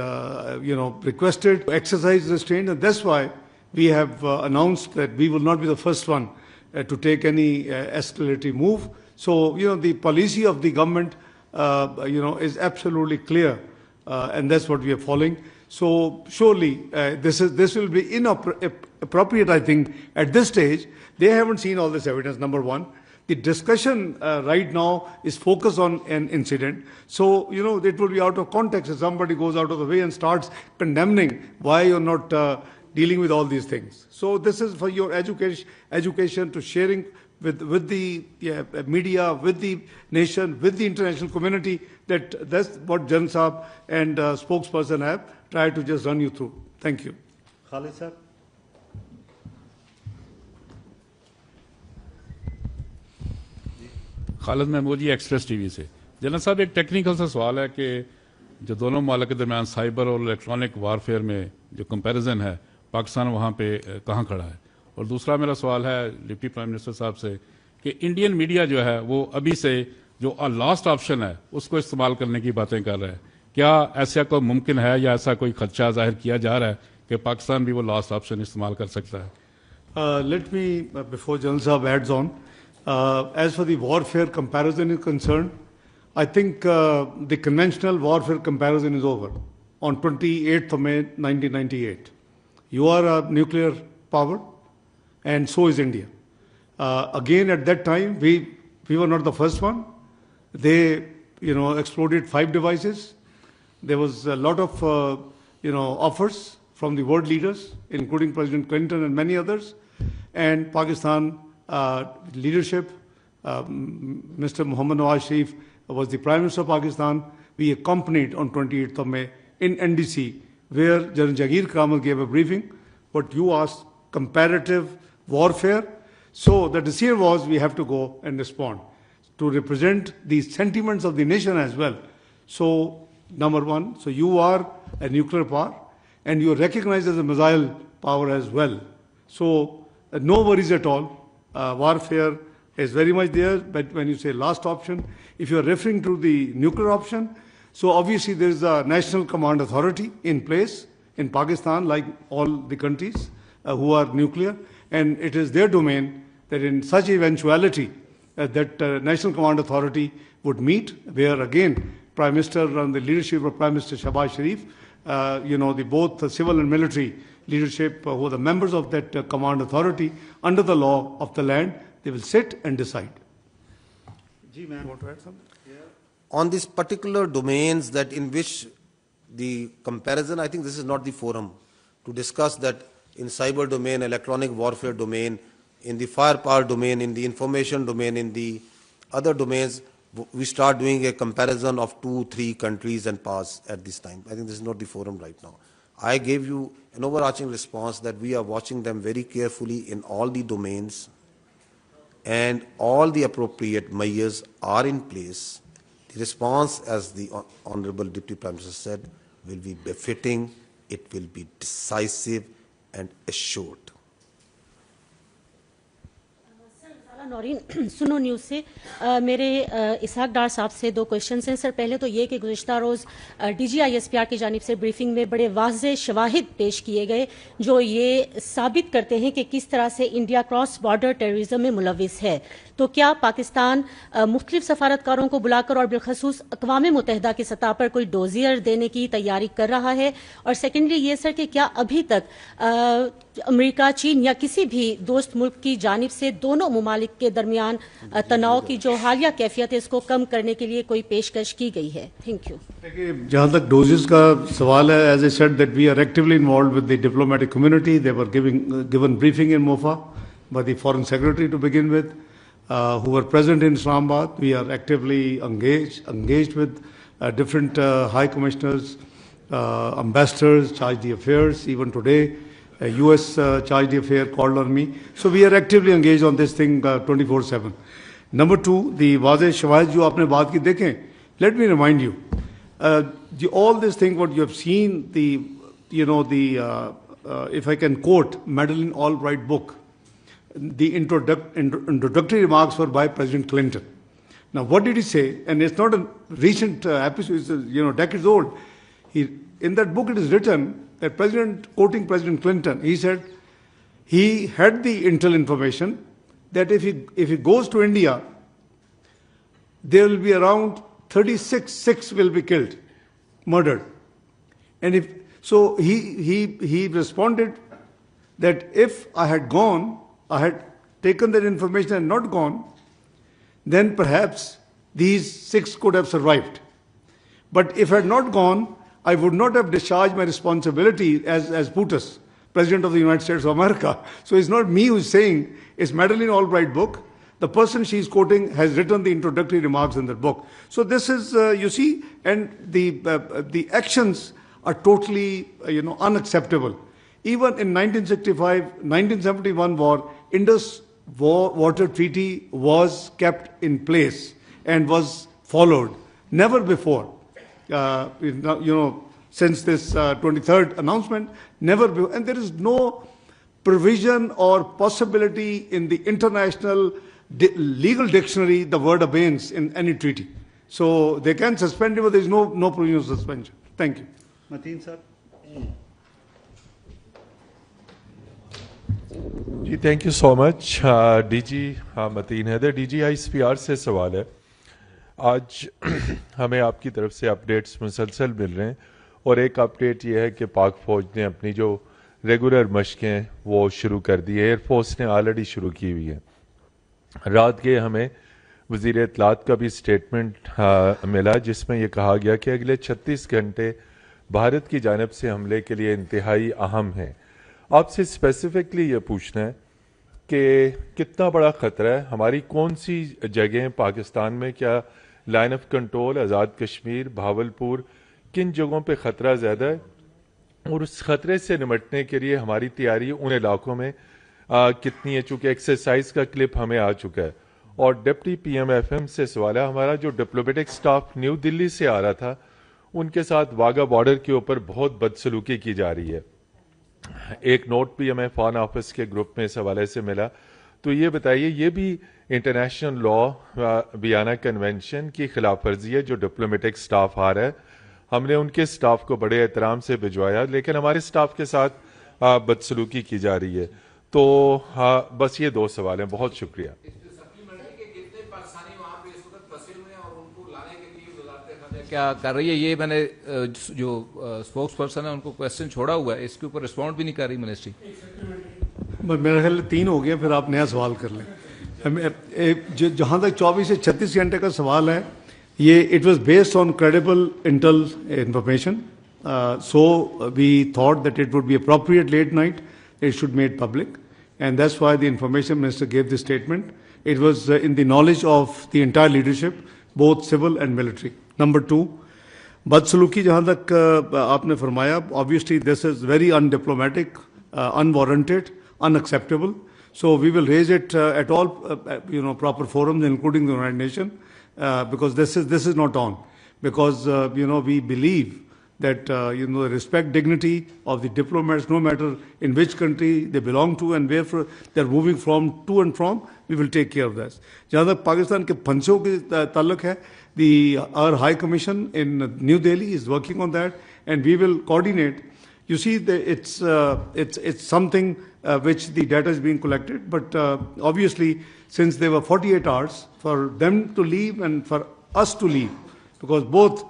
requested to exercise restraint, and that's why we have announced that we will not be the first one to take any escalatory move. So, the policy of the government, is absolutely clear, and that's what we are following. So, surely, this will be inappropriate, I think, at this stage. They haven't seen all this evidence, number one. The discussion right now is focused on an incident. So, it will be out of context if somebody goes out of the way and starts condemning why you're not dealing with all these things. So, this is for your education to sharing with the media, with the nation, with the international community, that's what Jan Saab and spokesperson have tried to just run you through. Thank you. Khalid sir. Khalid Mahmood ji Express TV से। General साहब, एक technical सा सवाल है कि जो दोनों मुल्क के दरमियान साइबर और इलेक्ट्रॉनिक वारफेयर में जो कंपैरिजन है, पाकिस्तान वहाँ पे कहाँ खड़ा है? और दूसरा मेरा सवाल है डिप्टी प्राइम मिनिस्टर साहब से कि इंडियन मीडिया जो है वो अभी से जो लास्ट ऑप्शन है उसको इस्तेमाल करने की बातें कर रहा है। क्या ऐसा कोई मुमकिन है या ऐसा कोई खदशा जाहिर किया जा रहा है कि पाकिस्तान भी वो लास्ट ऑप्शन इस्तेमाल कर सकता है? लेट मी बिफोर जनरल साहब adds on, as for the warfare comparison is concerned, I think the conventional warfare comparison is over on 28th of May 1998. You are a nuclear power and so is India. Again, at that time, we were not the first one. They, exploded 5 devices. There was a lot of, offers from the world leaders, including President Clinton and many others. And Pakistan leadership, Mr. Muhammad Nawaz Sharif was the Prime Minister of Pakistan. We accompanied on 28th of May in NDC, where General Jagir Kamal gave a briefing. What you asked, comparative warfare. So the decision was we have to go and respond to represent the sentiments of the nation as well. So, number one, so you are a nuclear power and you are recognized as a missile power as well. So, no worries at all. Warfare is very much there, but when you say last option, if you are referring to the nuclear option, so obviously there is a national command authority in place in Pakistan, like all the countries who are nuclear, and it is their domain that in such eventuality that national command authority would meet, where again Prime Minister and the leadership of Prime Minister Shahbaz Sharif, the both civil and military leadership who are the members of that command authority under the law of the land, they will sit and decide. Ji, ma'am, want to add something? Yeah. On these particular domains that in which the comparison, I think this is not the forum to discuss that in cyber domain, electronic warfare domain, in the firepower domain, in the information domain, in the other domains, we start doing a comparison of 2-3 countries and powers at this time. I think this is not the forum right now. I gave you an overarching response that we are watching them very carefully in all the domains and all the appropriate measures are in place. The response, as the Honorable Deputy Prime Minister said, will be befitting, it will be decisive and assured. Naureen सुनो news से मेरे इसहाक डार साहब से 2 questions हैं। Sir, पहले तो ये कि गुज़िश्ता रोज़ DGISPR की जानिब से ब्रीफिंग में बड़े वाज़ेह शवाहिद पेश किए गए जो ये साबित करते हैं कि किस तरह से इंडिया क्रॉस बॉर्डर टेररिज्म में मुलविस है। तो क्या पाकिस्तान मुख्तलिफ सफारतकारों को बुलाकर और बिलखसूस अक़वाम मुत्तहिदा की सतह पर कोई डोजियर देने की तैयारी कर रहा है? और सेकेंडली ये सर कि क्या अभी तक अमेरिका, चीन या किसी भी दोस्त मुल्क की जानिब से दोनों मुमालिक के दरमियान तनाव की जो हालिया कैफियत है इसको कम करने के लिए कोई पेशकश की गई है? Thank you. जहाँ तक डोजेस का सवाल है, as I said that we are actively involved with the diplomatic community. They were given briefing in MOFA by the foreign secretary to begin with, who were present in Islamabad. We are actively engaged with different high commissioners, ambassadors, chargé d'affaires. Even today, US chargé d'affaires called on me. So we are actively engaged on this thing 24/7. Number 2, the वाज़े शवाहिद जो आपने बात की देखें, let me remind you, all this thing what you have seen, if I can quote Madeleine Albright book, the introductory remarks were by President Clinton. Now, what did he say? And it's not a recent episode; it's decades old. In that book, it is written that quoting President Clinton, he said, he had the intel information that if he goes to India, there will be around 6 will be killed, murdered. And he responded that if I had gone, I had taken that information and not gone, then perhaps these 6 could have survived. But if I had not gone, I would not have discharged my responsibility as PUTUS, President of the United States of America. So it's not me who's saying, it's Madeleine Albright book. The person she's quoting has written the introductory remarks in the book. So this is, you see, and the actions are totally, unacceptable. Even in 1971 war, Indus Water Treaty was kept in place and was followed. Never before, since this 23rd announcement, never before. And there is no provision or possibility in the international legal dictionary the word abeyance in any treaty. So they can suspend it, but there is no provision of suspension. Thank you. Mateen sir. جی thank you so much D G Mateen Haider D G I S P R سے سوال ہے. آج ہمیں آپ کی طرف سے اپڈیٹس مسلسل مل رہے ہیں اور ایک اپڈیٹ یہ ہے کہ پاک فوج نے اپنی جو ریگولر مشقیں وہ شروع کر دی ہے. ایئر فورس نے آلریڈی شروع کی ہوئی ہے. رات کے ہمیں وزیر اطلاعات کا بھی اسٹیٹمنٹ ملا جس میں یہ کہا گیا کہ اگلے 36 گھنٹے بھارت کی جانب سے حملے کے لیے انتہائی اہم ہیں. آپ سے اسپیسیفکلی یہ پوچھنا ہے کہ کتنا بڑا خطرہ ہے, ہماری کون سی جگہیں پاکستان میں, کیا line of control, Azad Kashmir, Bahawalpur, کن جگہوں پہ خطرہ زیادہ ہے, اور اس خطرے سے نمٹنے کے لیے ہماری تیاری ان علاقوں میں کتنی ہے. چونکہ ایکسرسائز کا کلپ ہمیں آ چکا ہے. اور deputy P M F M سے سوال ہے, ہمارا جو ڈپلومیٹک سٹاف نیو دلی سے آ رہا تھا ان کے ساتھ واگا بارڈر کے اوپر بہت بدسلوکی کی جا رہی ہے. ایک نوٹ بھی ہمیں فارن آفس کے گروپ میں اس حوالے سے ملا. تو یہ بتائیے, یہ بھی انٹرنیشنل لا ویانا کنونشن کی خلاف ورزی ہے جو ڈپلومیٹک سٹاف آ رہا ہے. ہم نے ان کے سٹاف کو بڑے احترام سے بھجوایا لیکن ہمارے سٹاف کے ساتھ بدسلوکی کی جا رہی ہے. تو بس یہ 2 سوال ہیں. بہت شکریہ. کیا کر رہی ہے یہ, میں نے جو اسپوکس پرسن ہے ان کو کویسچن چھوڑا ہوا ہے, اس کے اوپر رسپونڈ بھی نہیں کر رہی منسٹری. میرا خیال 3 ہو گیا, پھر آپ نیا سوال کر لیں. جہاں تک 24 سے 36 گھنٹے کا سوال ہے, یہ it was based on credible intel information. So we thought that it would be appropriate late night it should made public, and that's why the information minister give the statement. It was in the knowledge of the entire leadership, both civil and military. Number 2, بدسلوکی جہاں تک آپ نے فرمایا, obviously this is very undiplomatic, unwarranted, unacceptable. So we will raise it at all proper forums including the United Nations because this is not on. Because we believe that respect dignity of the diplomats no matter in which country they belong to and where they're moving to and from, we will take care of that. جہاں تک پاکستان کے پھنسوں کے تعلق ہے, our High Commission in New Delhi is working on that and we will coordinate. You see, it's something which the data is being collected, but obviously since there were 48 hours for them to leave and for us to leave, because both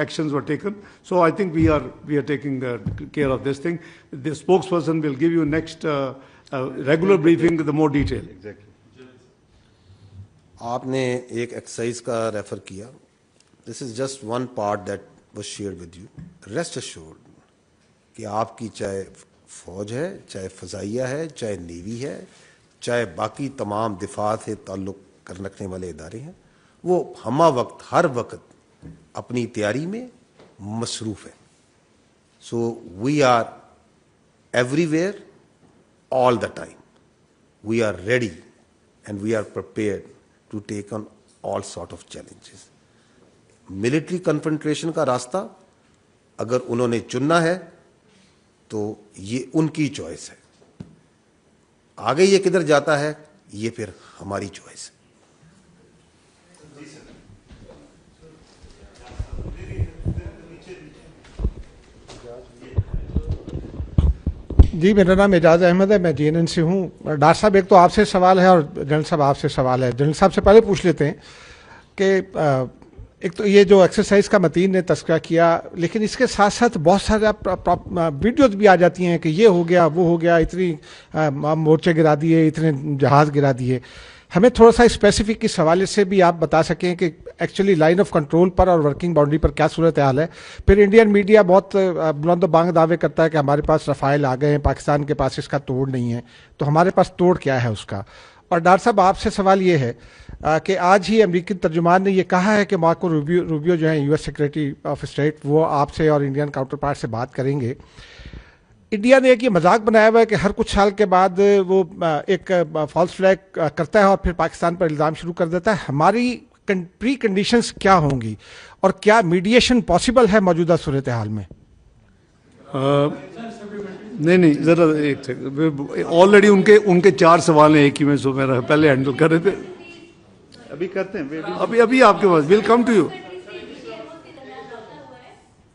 actions were taken. So I think we are taking care of this thing. The spokesperson will give you next regular briefing with more detail. Exactly. آپ نے ایک exercise کا refer کیا. This is just one part that was shared with you. Rest assured کہ آپ کی چاہے فوج ہے, چاہے فضائیہ ہے, چاہے نیوی ہے, چاہے باقی تمام دفاع سے تعلق رکھنے والے ادارے ہیں, وہ ہمہ وقت ہر وقت اپنی تیاری میں مصروف ہے. So we are everywhere all the time. We are ready and we are prepared to take on all sort of challenges. Military confrontation کا راستہ اگر انہوں نے چننا ہے تو یہ ان کی چوائس ہے. آگے یہ کدھر جاتا ہے یہ پھر ہماری چوائس ہے. जी, मेरा नाम एजाज अहमद है, मैं JNN से हूँ। डॉक्टर साहब, एक तो आपसे सवाल है और जनरल साहब आपसे सवाल है। जनरल साहब से पहले पूछ लेते हैं कि एक तो ये जो एक्सरसाइज का मतीन ने तस्करा किया, लेकिन इसके साथ साथ बहुत सारे वीडियोज भी आ जाती हैं कि ये हो गया, वो हो गया, इतनी मोर्चे गिरा दिए, इतने जहाज़ गिरा दिए। हमें थोड़ा सा स्पेसिफिक इस हवाले से भी आप बता सकें कि एक्चुअली लाइन ऑफ कंट्रोल पर और वर्किंग बाउंड्री पर क्या सूरत हाल है। फिर इंडियन मीडिया बहुत बुलंद बांग दावे करता है कि हमारे पास रफ़ाइल आ गए हैं, पाकिस्तान के पास इसका तोड़ नहीं है। तो हमारे पास तोड़ क्या है उसका? और डॉक्टर साहब, आपसे सवाल ये है कि आज ही अमेरिकी तर्जुमान ने ये कहा है कि मार्को रूबियो जो है US सेक्रेटरी ऑफ स्टेट, वो आपसे और इंडियन काउंटर पार्ट से बात करेंगे। इंडिया ने एक ये मजाक बनाया हुआ है कि हर कुछ साल के बाद वो एक फॉल्स फ्लैग करता है और फिर पाकिस्तान पर इल्ज़ाम शुरू कर देता है। हमारी प्री कंडीशंस क्या होंगी और क्या मीडिएशन पॉसिबल है मौजूदा सूरत हाल में? नहीं, ज़रा एक सेकंड, ऑलरेडी उनके 4 सवाल हैं एक ही में, सो मेरा पहले हैंडल कर रहे थे, अभी करते हैं, अभी आपके पास, विल कम टू यू।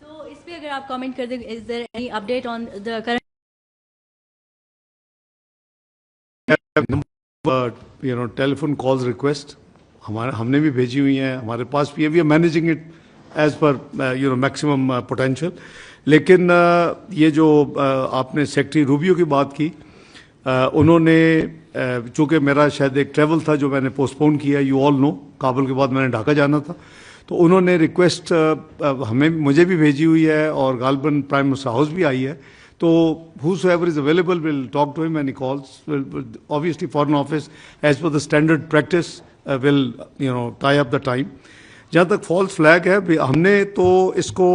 तो इस पे अगर आप कमेंट कर दें, is there any update on the current telephone calls request हमने भी भेजी हुई हैं, हमारे पास भी है, we are managing it as per maximum potential. लेकिन ये जो आपने सेक्रेटरी रूबियो की बात की, उन्होंने चूँकि मेरा शायद एक ट्रैवल था जो मैंने पोस्टपोन किया, यू ऑल नो, काबुल के बाद मैंने ढाका जाना था, तो उन्होंने रिक्वेस्ट मुझे भी भेजी हुई है और गालबन प्राइम मिनिस्टर हाउस भी आई है। तो whosoever is available will talk to him and he calls. Obviously foreign office as per the standard practice will tie up the time. जहाँ तक फॉल्स फ्लैग है, हमने तो इसको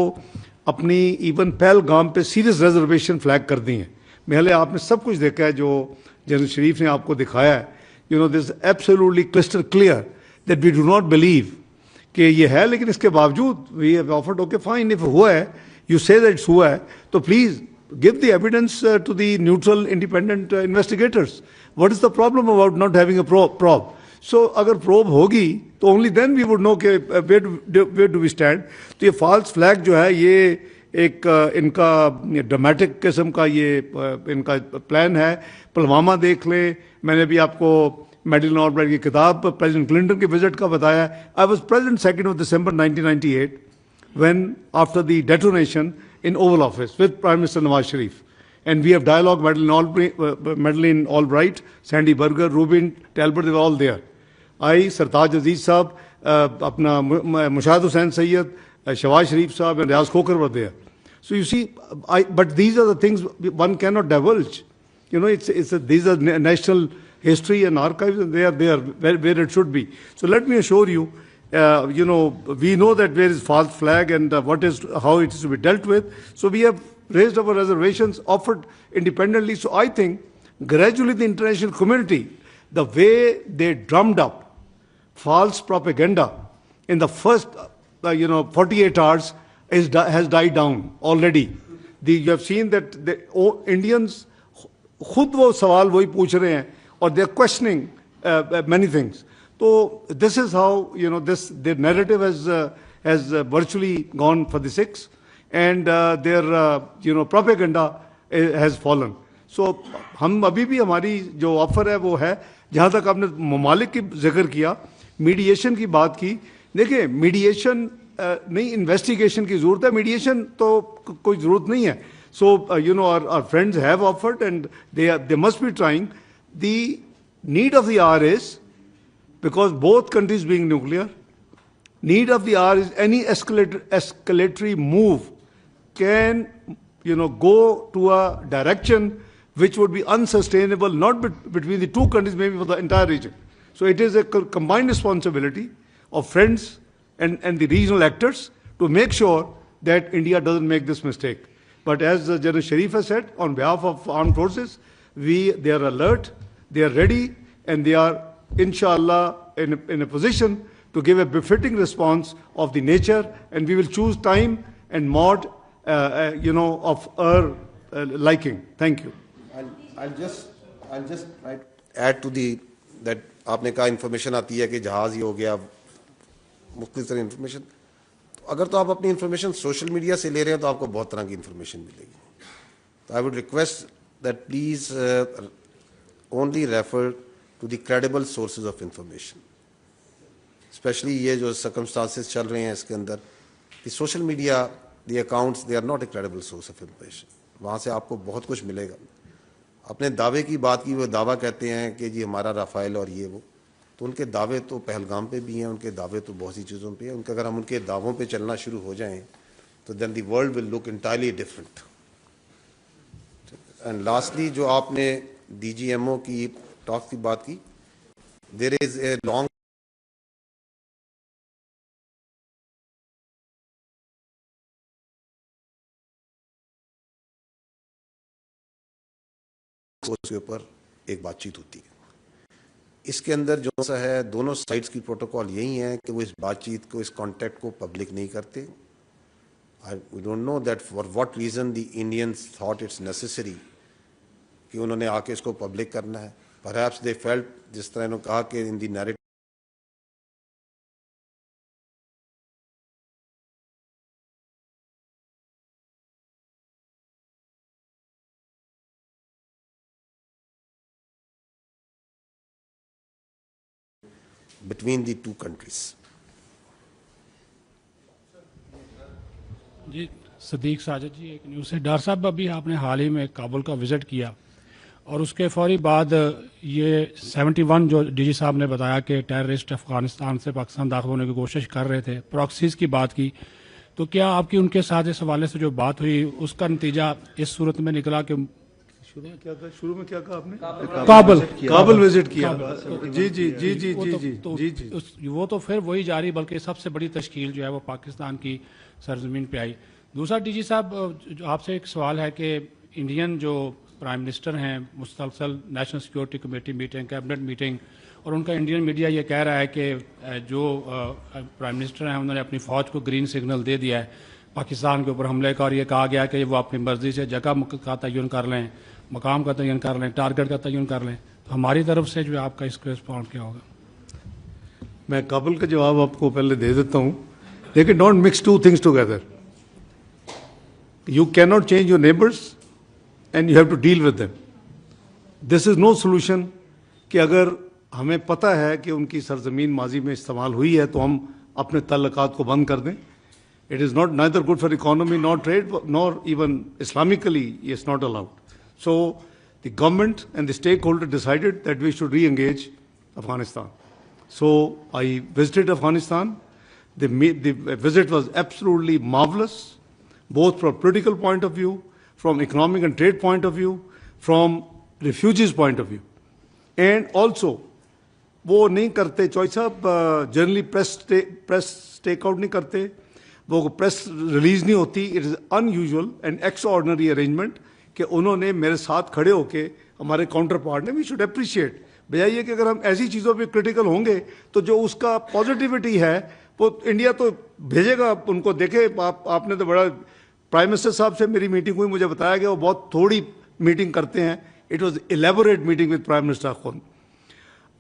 अपनी इवन पहलगाम पे सीरियस रिजर्वेशन फ्लैग कर दी है। पहले आपने सब कुछ देखा है जो जनरल शरीफ ने आपको दिखाया है। This absolutely crystal clear that we do not believe कि ये है, लेकिन इसके बावजूद we have offered, okay fine, if हुआ है, यू से दैट इट्स हुआ है, तो please give the evidence to the neutral independent investigators. What is the problem about not having a probe? So अगर probe होगी तो only then we would know कि where do we stand. तो ये false flag जो है, ये एक इनका ड्रामेटिक किस्म का ये इनका प्लान है। पुलवामा देख लें, मैंने भी आपको मेडलिन ऑलब्राइट की किताब प्रेसिडेंट क्लिंटन के विजिट का बताया। I was present 2nd of December 1998 when after the detonation in Oval Office with Prime Minister Nawaz Sharif, and we have dialogue. Madeline Albright, Sandy Berger, Rubin Talbot, they were all there. I, Sartaj Aziz Saab, apna Mushahid Hussain Sayyid, Shawaz Sharif Saab, and Riaz Khokar were there. So you see, but these are the things one cannot divulge. These are national history and archives, and they are there where it should be. So let me assure you. We know that there is false flag and how it is to be dealt with. So we have raised our reservations, offered independently. So I think gradually the international community, the way they drummed up false propaganda in the first 48 hours has died down already. You have seen that the Indians खुद वो सवाल वही पूछ रहे हैं और they are questioning many things. So this is how the narrative has virtually gone for the six, and their propaganda has fallen. So हम अभी भी हमारी जो ऑफर है वो है, जहाँ तक आपने ममालिक की जिक्र किया, मीडिएशन की बात की। देखिए, मीडिएशन नहीं, इन्वेस्टिगेशन की जरूरत है, मीडिएशन तो कोई जरूरत नहीं है। So our friends have offered and they must be trying. The need of the hour is, because both countries being nuclear, need of the hour is any escalatory move can, go to a direction which would be unsustainable, not between the two countries, maybe for the entire region. So it is a combined responsibility of friends and the regional actors to make sure that India doesn't make this mistake. But as General Sharif has said, on behalf of armed forces, they are alert, they are ready, and they are inshallah in a position to give a befitting response of the nature, and we will choose time and mode of our liking. Thank you. I'll just try to add to that आपने कहा information आती है कि जहाज ही हो गया, मुख्तलिफ तरह information, तो अगर तो आप अपनी information social media से ले रहे हैं तो आपको बहुत तरह की information मिलेगी. तो I would request that please only refer to the credible sources of information. Especially ये जो circumstances चल रहे हैं इसके अंदर, the social media, the accounts, they are not a credible source of information. वहाँ से आपको बहुत कुछ मिलेगा. अपने दावे की बात की, वो दावा कहते हैं कि जी हमारा राफेल और ये वो, तो उनके दावे तो पहलगाम पे भी हैं, उनके दावे तो बहुत सी चीज़ों पे हैं. उनके अगर हम उनके दावों पे चलना शुरू हो जाएं तो then the world will look entirely different. And lastly, जो आपने DGMO की टॉक की बात की, there is a long उसके ऊपर एक बातचीत होती है. इसके अंदर जो सा है, दोनों साइड्स की प्रोटोकॉल यही है कि वो इस बातचीत को, इस कॉन्टैक्ट को पब्लिक नहीं करते. We don't know that for what reason the Indians thought it's necessary कि उन्होंने आके इसको पब्लिक करना है. Perhaps they felt, जिस तरह उन्होंने कहा कि in the narrative between the two countries. जी सदीक साजिद जी, एक न्यूज़ से. डॉक्टर साहब, अभी आपने हाल ही में काबुल का विज़िट किया और उसके फौरी बाद ये 71 जो डीजी साहब ने बताया कि टेररिस्ट अफगानिस्तान से पाकिस्तान दाखिल होने की कोशिश कर रहे थे, प्रॉक्सीज की बात की, तो क्या आपकी उनके साथ इस हवाले से जो बात हुई उसका नतीजा इस सूरत में निकला कि शुरू में क्या कहा आपने? काबुल विजिट किया. जी जी जी जी जी जी जी. वो तो फिर वही जारी, बल्कि सबसे बड़ी तश्कील जो है वो पाकिस्तान की सरजमीन पे आई. दूसरा डीजी साहब, आपसे एक सवाल है कि इंडियन जो प्राइम मिनिस्टर हैं, मुसलसल national security committee meeting, cabinet meeting, और उनका इंडियन मीडिया ये कह रहा है कि जो प्राइम मिनिस्टर हैं उन्होंने अपनी फ़ौज को ग्रीन सिग्नल दे दिया है पाकिस्तान के ऊपर हमले का, और ये कहा गया कि वो अपनी मर्जी से जगह का तयन कर लें, मकाम का तयन कर लें, टारगेट का तयन कर लें. तो हमारी तरफ से जो आपका इसका रिस्पॉन्स क्या होगा? मैं काबुल का जवाब आपको पहले दे देता हूँ. लेकिन don't mix two things together. You can not change your neighbours and you have to deal with them. This is no solution कि अगर हमें पता है कि उनकी सरजमीन माजी में इस्तेमाल हुई है तो हम अपने तल्लुकात को बंद कर दें. It is not neither good for economy, not trade, nor even Islamically it's not allowed. So the government and the stakeholder decided that we should re-engage Afghanistan. So I visited Afghanistan. The visit was absolutely marvelous, both from political point of view, from economic and trade point of view, from refugees point of view. And also, वो नहीं करते चौधरी साहब, generally press take out नहीं करते, वो press release नहीं होती. It is unusual and extraordinary arrangement कि उन्होंने मेरे साथ खड़े होके, हमारे काउंटर पार्ट ने, वी शुड अप्रिशिएट. बजाय ये कि अगर हम ऐसी चीज़ों पे क्रिटिकल होंगे तो जो उसका पॉजिटिविटी है वो इंडिया तो भेजेगा उनको. देखे आपने तो बड़ा, प्राइम मिनिस्टर साहब से मेरी मीटिंग हुई, मुझे बताया गया वो बहुत थोड़ी मीटिंग करते हैं. It was elaborate meeting with prime minister खुद.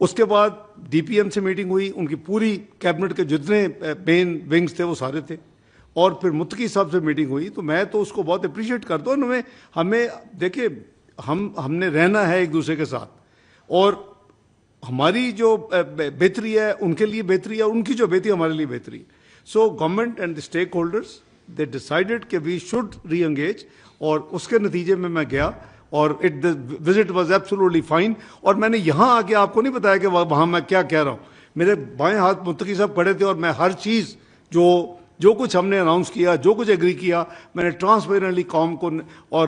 उसके बाद DPM से मीटिंग हुई, उनकी पूरी कैबिनेट के जितने मेन विंग्स थे वो सारे थे, और फिर मुत्तकी साहब से मीटिंग हुई. तो मैं तो उसको बहुत अप्रिशिएट करता हूँ. हमें देखिए, हमने रहना है एक दूसरे के साथ, और हमारी जो बेहतरी है उनके लिए बेहतरी है, उनकी जो बेहतरी हमारे लिए बेहतरी. So government and the stakeholders they decided कि वी शुड री एंगेज, और उसके नतीजे में मैं गया और the visit was absolutely fine. और मैंने यहाँ आके आपको नहीं बताया कि वहाँ मैं क्या कह रहा हूँ. मेरे बाएं हाथ मुत्तकी साहब खड़े थे और मैं हर चीज़ जो कुछ हमने अनाउंस किया, जो कुछ एग्री किया, मैंने ट्रांसपेरेंटली कौम को और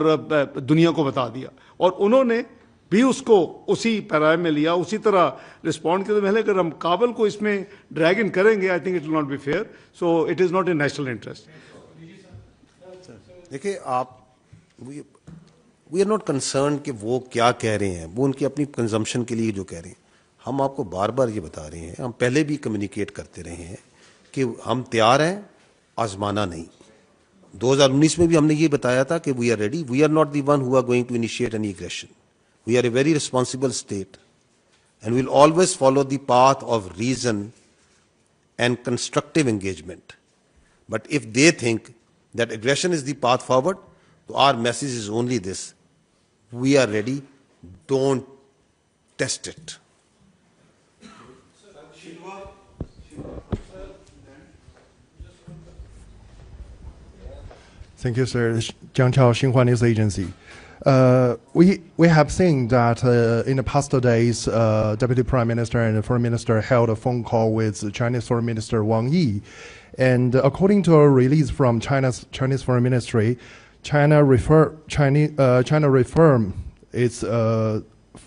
दुनिया को बता दिया, और उन्होंने भी उसको उसी पैराए में लिया, उसी तरह रिस्पॉन्ड किया. तो पहले अगर हम काबुल को इसमें ड्रैग इन करेंगे, I think it will not be fair. So it is not in national interest. देखिए, वी आर नॉट कंसर्न कि वो क्या कह रहे हैं, वो उनकी अपनी कंजम्पशन के लिए जो कह रहे हैं. हम आपको बार बार ये बता रहे हैं, हम पहले भी कम्युनिकेट करते रहे हैं कि हम तैयार हैं, आजमाना नहीं. 2019 में भी हमने ये बताया था कि we are ready. We are not the one who are going to initiate any aggression. We are a very responsible state and will always follow the path of reason and constructive engagement. But if they think that aggression is the path forward, so our message is only this: we are ready. Don't test it. Thank you, sir. Jiang Chao, Xinhua News Agency. We have seen that in the past days, Deputy Prime Minister and the Foreign Minister held a phone call with Chinese Foreign Minister Wang Yi, and according to a release from Chinese Foreign Ministry, China reaffirmed its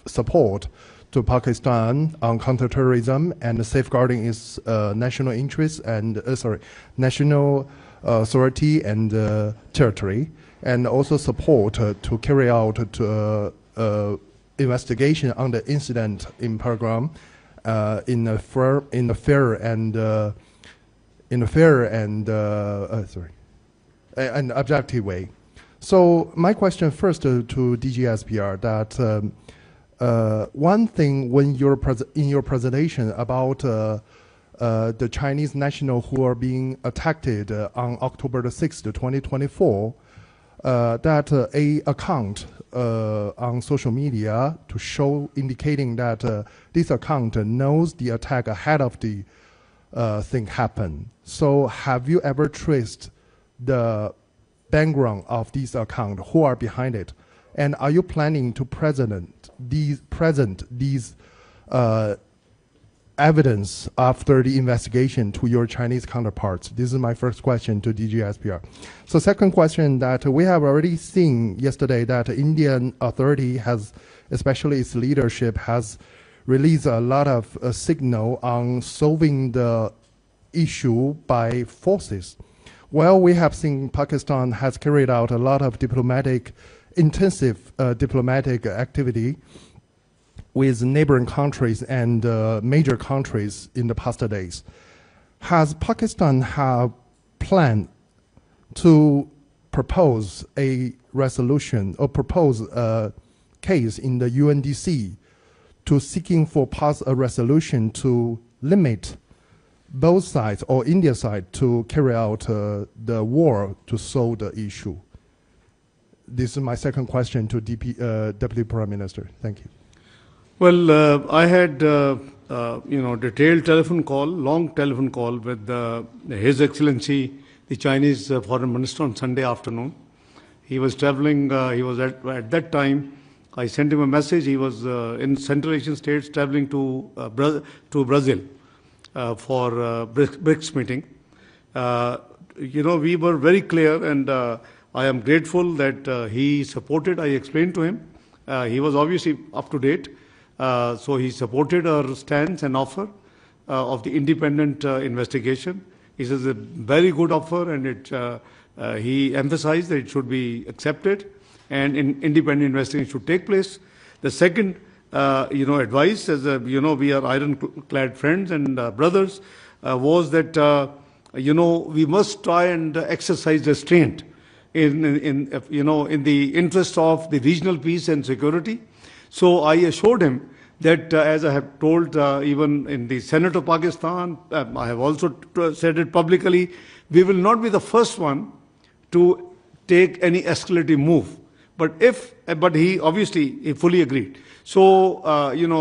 support to Pakistan on counterterrorism and safeguarding its national interests and national authority and territory, and also support to carry out investigation on the incident in Pahalgam in a fair and objective way. So my question first to DG SPR that one thing when in your presentation about the Chinese nationals who are being attacked on October the 6th, 2024, that a account on social media to show indicating that this account knows the attack ahead of the thing happen. So have you ever traced the background of this account, who are behind it, and are you planning to present these evidence after the investigation to your Chinese counterparts? This is my first question to DG SPR. So second question, that we have already seen yesterday that Indian authority has, especially its leadership, has released a lot of signal on solving the issue by forces. Well, we have seen Pakistan has carried out a lot of intensive diplomatic activity with neighboring countries and major countries in the past days. Has Pakistan have planned to propose a resolution or propose a case in the UNDC to seeking for pass a resolution to limit both sides or India side to carry out the war to solve the issue? This is my second question to Deputy Prime Minister. Thank you. Well, I had detailed telephone call, long telephone call with His Excellency, the Chinese Foreign Minister on Sunday afternoon. He was traveling. He was at that time. I sent him a message. He was in Central Asian states traveling to Brazil for BRICS meeting. We were very clear, and I am grateful that he supported. I explained to him. He was obviously up to date. So he supported our stance and offer of the independent investigation. He says a very good offer, and he emphasized that it should be accepted and independent investigation should take place. The second, advice, as we are ironclad friends and brothers, was that we must try and exercise restraint in the interest of the regional peace and security. So I assured him that, as I have told even in the Senate of Pakistan, I have also said it publicly, we will not be the first one to take any escalating move. But he obviously fully agreed. So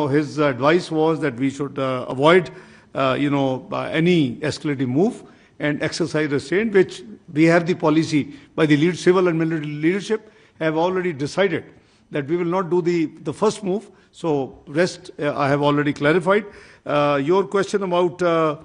his advice was that we should avoid any escalating move and exercise restraint, which we have the policy by the civil and military leadership have already decided that we will not do the first move. So rest I have already clarified. Your question about the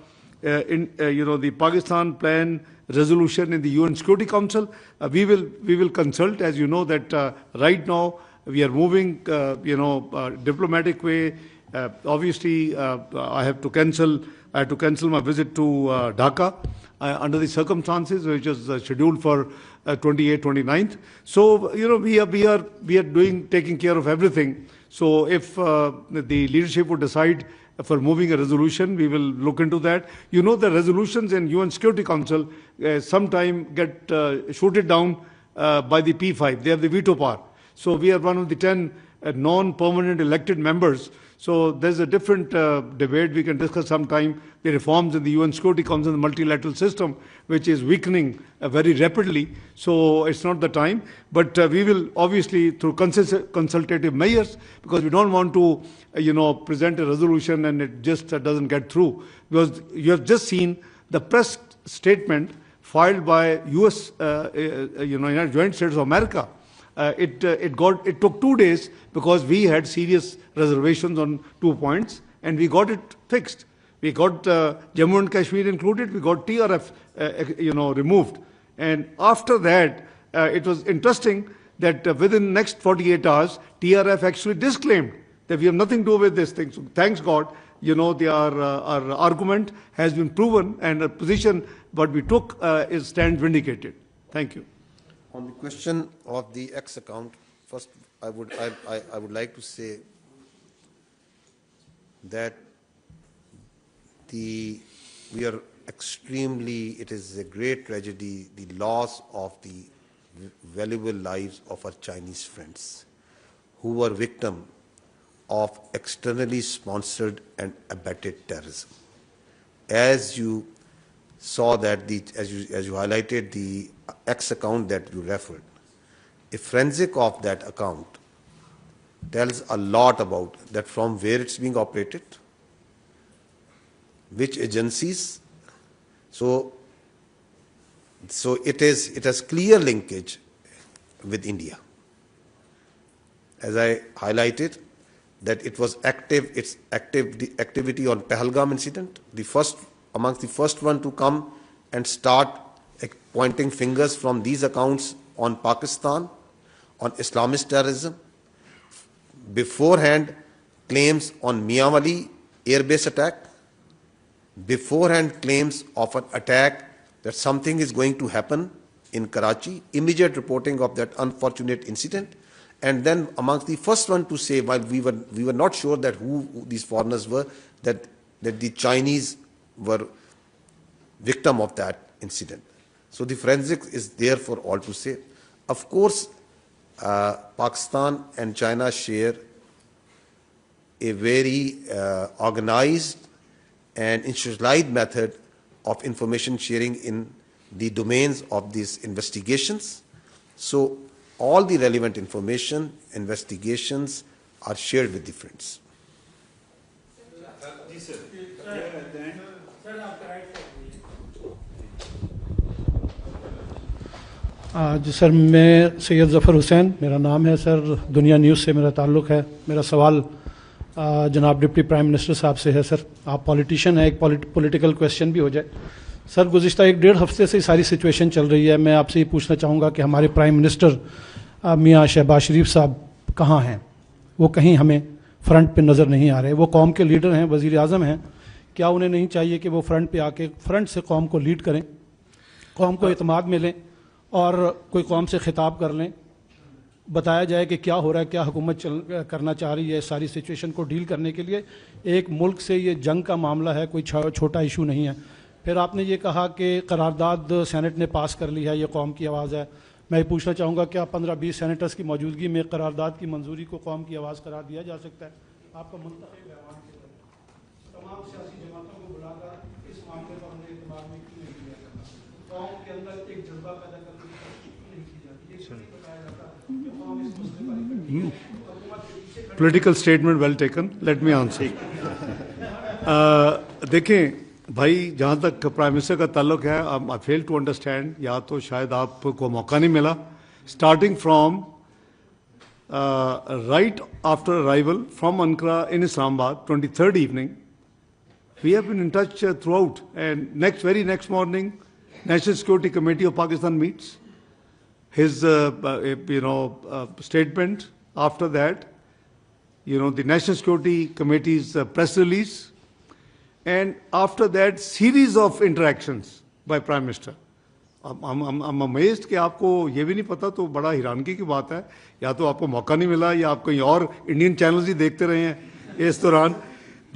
Pakistan plan resolution in the UN Security Council, we will consult. As you know that right now we are moving diplomatic way. Obviously I have to cancel my visit to Dhaka under the circumstances, which is scheduled for 28th, 29th. So we are taking care of everything. So if the leadership would decide for moving a resolution, we will look into that. The resolutions in UN Security Council sometime get shooted down by the P5. They have the veto power. So we are one of the 10 non-permanent elected members. So there's a different debate we can discuss sometime, the reforms in the UN Security Council, the multilateral system, which is weakening very rapidly. So it's not the time. But we will obviously, through consultative measures, because we don't want to, present a resolution and it just doesn't get through. Because you have just seen the press statement filed by US, United Joint States of America. It took 2 days because we had serious reservations on 2 points, and we got it fixed. We got Jammu and Kashmir included. We got TRF, removed. And after that, it was interesting that within the next 48 hours, TRF actually disclaimed that we have nothing to do with this thing. So thanks God, our argument has been proven, and the position what we took stands vindicated. Thank you. On the question of the X account, first I would like to say that it is a great tragedy, the loss of the valuable lives of our Chinese friends who were victim of externally sponsored and abetted terrorism. As you saw that, as you highlighted the X account that you referred, a forensic of that account tells a lot about that, from where it's being operated, which agencies. So it has clear linkage with India. As I highlighted, that it was the activity on Pahalgam incident, amongst the first one to come and start pointing fingers from these accounts on Pakistan, on Islamist terrorism. Beforehand, claims on Mianwali airbase attack. Beforehand, claims of an attack that something is going to happen in Karachi. Immediate reporting of that unfortunate incident. And then amongst the first one to say, while we were not sure that who these foreigners were, that the Chinese were victim of that incident. So the forensic is there for all to say. Of course, Pakistan and China share a very organized and institutionalized method of information sharing in the domains of these investigations. So all the relevant information, investigations are shared with the friends. जी sir, मैं सैयद ज़फ़र हुसैन मेरा नाम है sir, दुनिया news से मेरा ताल्लुक़ है। मेरा सवाल जनाब डिप्टी प्राइम मिनिस्टर साहब से है। सर, आप पॉलिटिशियन हैं, एक पॉलिटिकल क्वेश्चन भी हो जाए। सर, गुज़िश्ता 1-1.5 हफ्ते से सारी सिचुएशन चल रही है। मैं आपसे ये पूछना चाहूँगा कि हमारे प्राइम मिनिस्टर मियाँ शहबाज शरीफ साहब कहाँ हैं? वो कहीं हमें फ्रंट पे नज़र नहीं आ रहे। वो कौम के लीडर हैं, वज़ीर आज़म हैं, क्या उन्हें नहीं चाहिए कि वो फ्रंट पे आके फ्रंट से कौम को लीड करें, कौम को एतमाद मिलें और कोई कौम से खिताब कर लें, बताया जाए कि क्या हो रहा है, क्या हुकूमत करना चाह रही है सारी सिचुएशन को डील करने के लिए। एक मुल्क से ये जंग का मामला है, कोई छोटा इशू नहीं है। फिर आपने ये कहा कि करारदाद सेनेट ने पास कर ली है, ये कौम की आवाज़ है। मैं ये पूछना चाहूँगा, क्या 15-20 सेनेटर्स की मौजूदगी में करारदाद की मंजूरी को कौम की आवाज़ करार दिया जा सकता है? आपका मुंतखब ऐवान के तमाम सियासी जमातों को बुलाकर इस मामले पर हमने इत्तेफाक में क्यों नहीं किया जाता? कौम के अंदर एक जज्बा पैदा करने की कोशिश नहीं की जाती? ये क्यों नहीं बताया जाता कि कौम इस मसले पर इकट्ठी है? Political statement well taken. Let me answer. देखें भाई, जहाँ तक प्राइम मिनिस्टर का ताल्लुक है, आई फेल टू अंडरस्टैंड, या तो शायद आपको मौका नहीं मिला। Starting from right after arrival from Ankara in Islamabad, 23rd evening, we have been in touch throughout. And very next morning, National Security Committee of Pakistan meets. His, statement after that, the National Security Committee's press release, and after that, series of interactions by Prime Minister. I'm amazed कि आपको ये भी नहीं पता, तो बड़ा हैरानगी की बात है। या तो आपको मौका नहीं मिला, या आप कहीं और इंडियन चैनल्स ही देखते रहे हैं इस दौरान।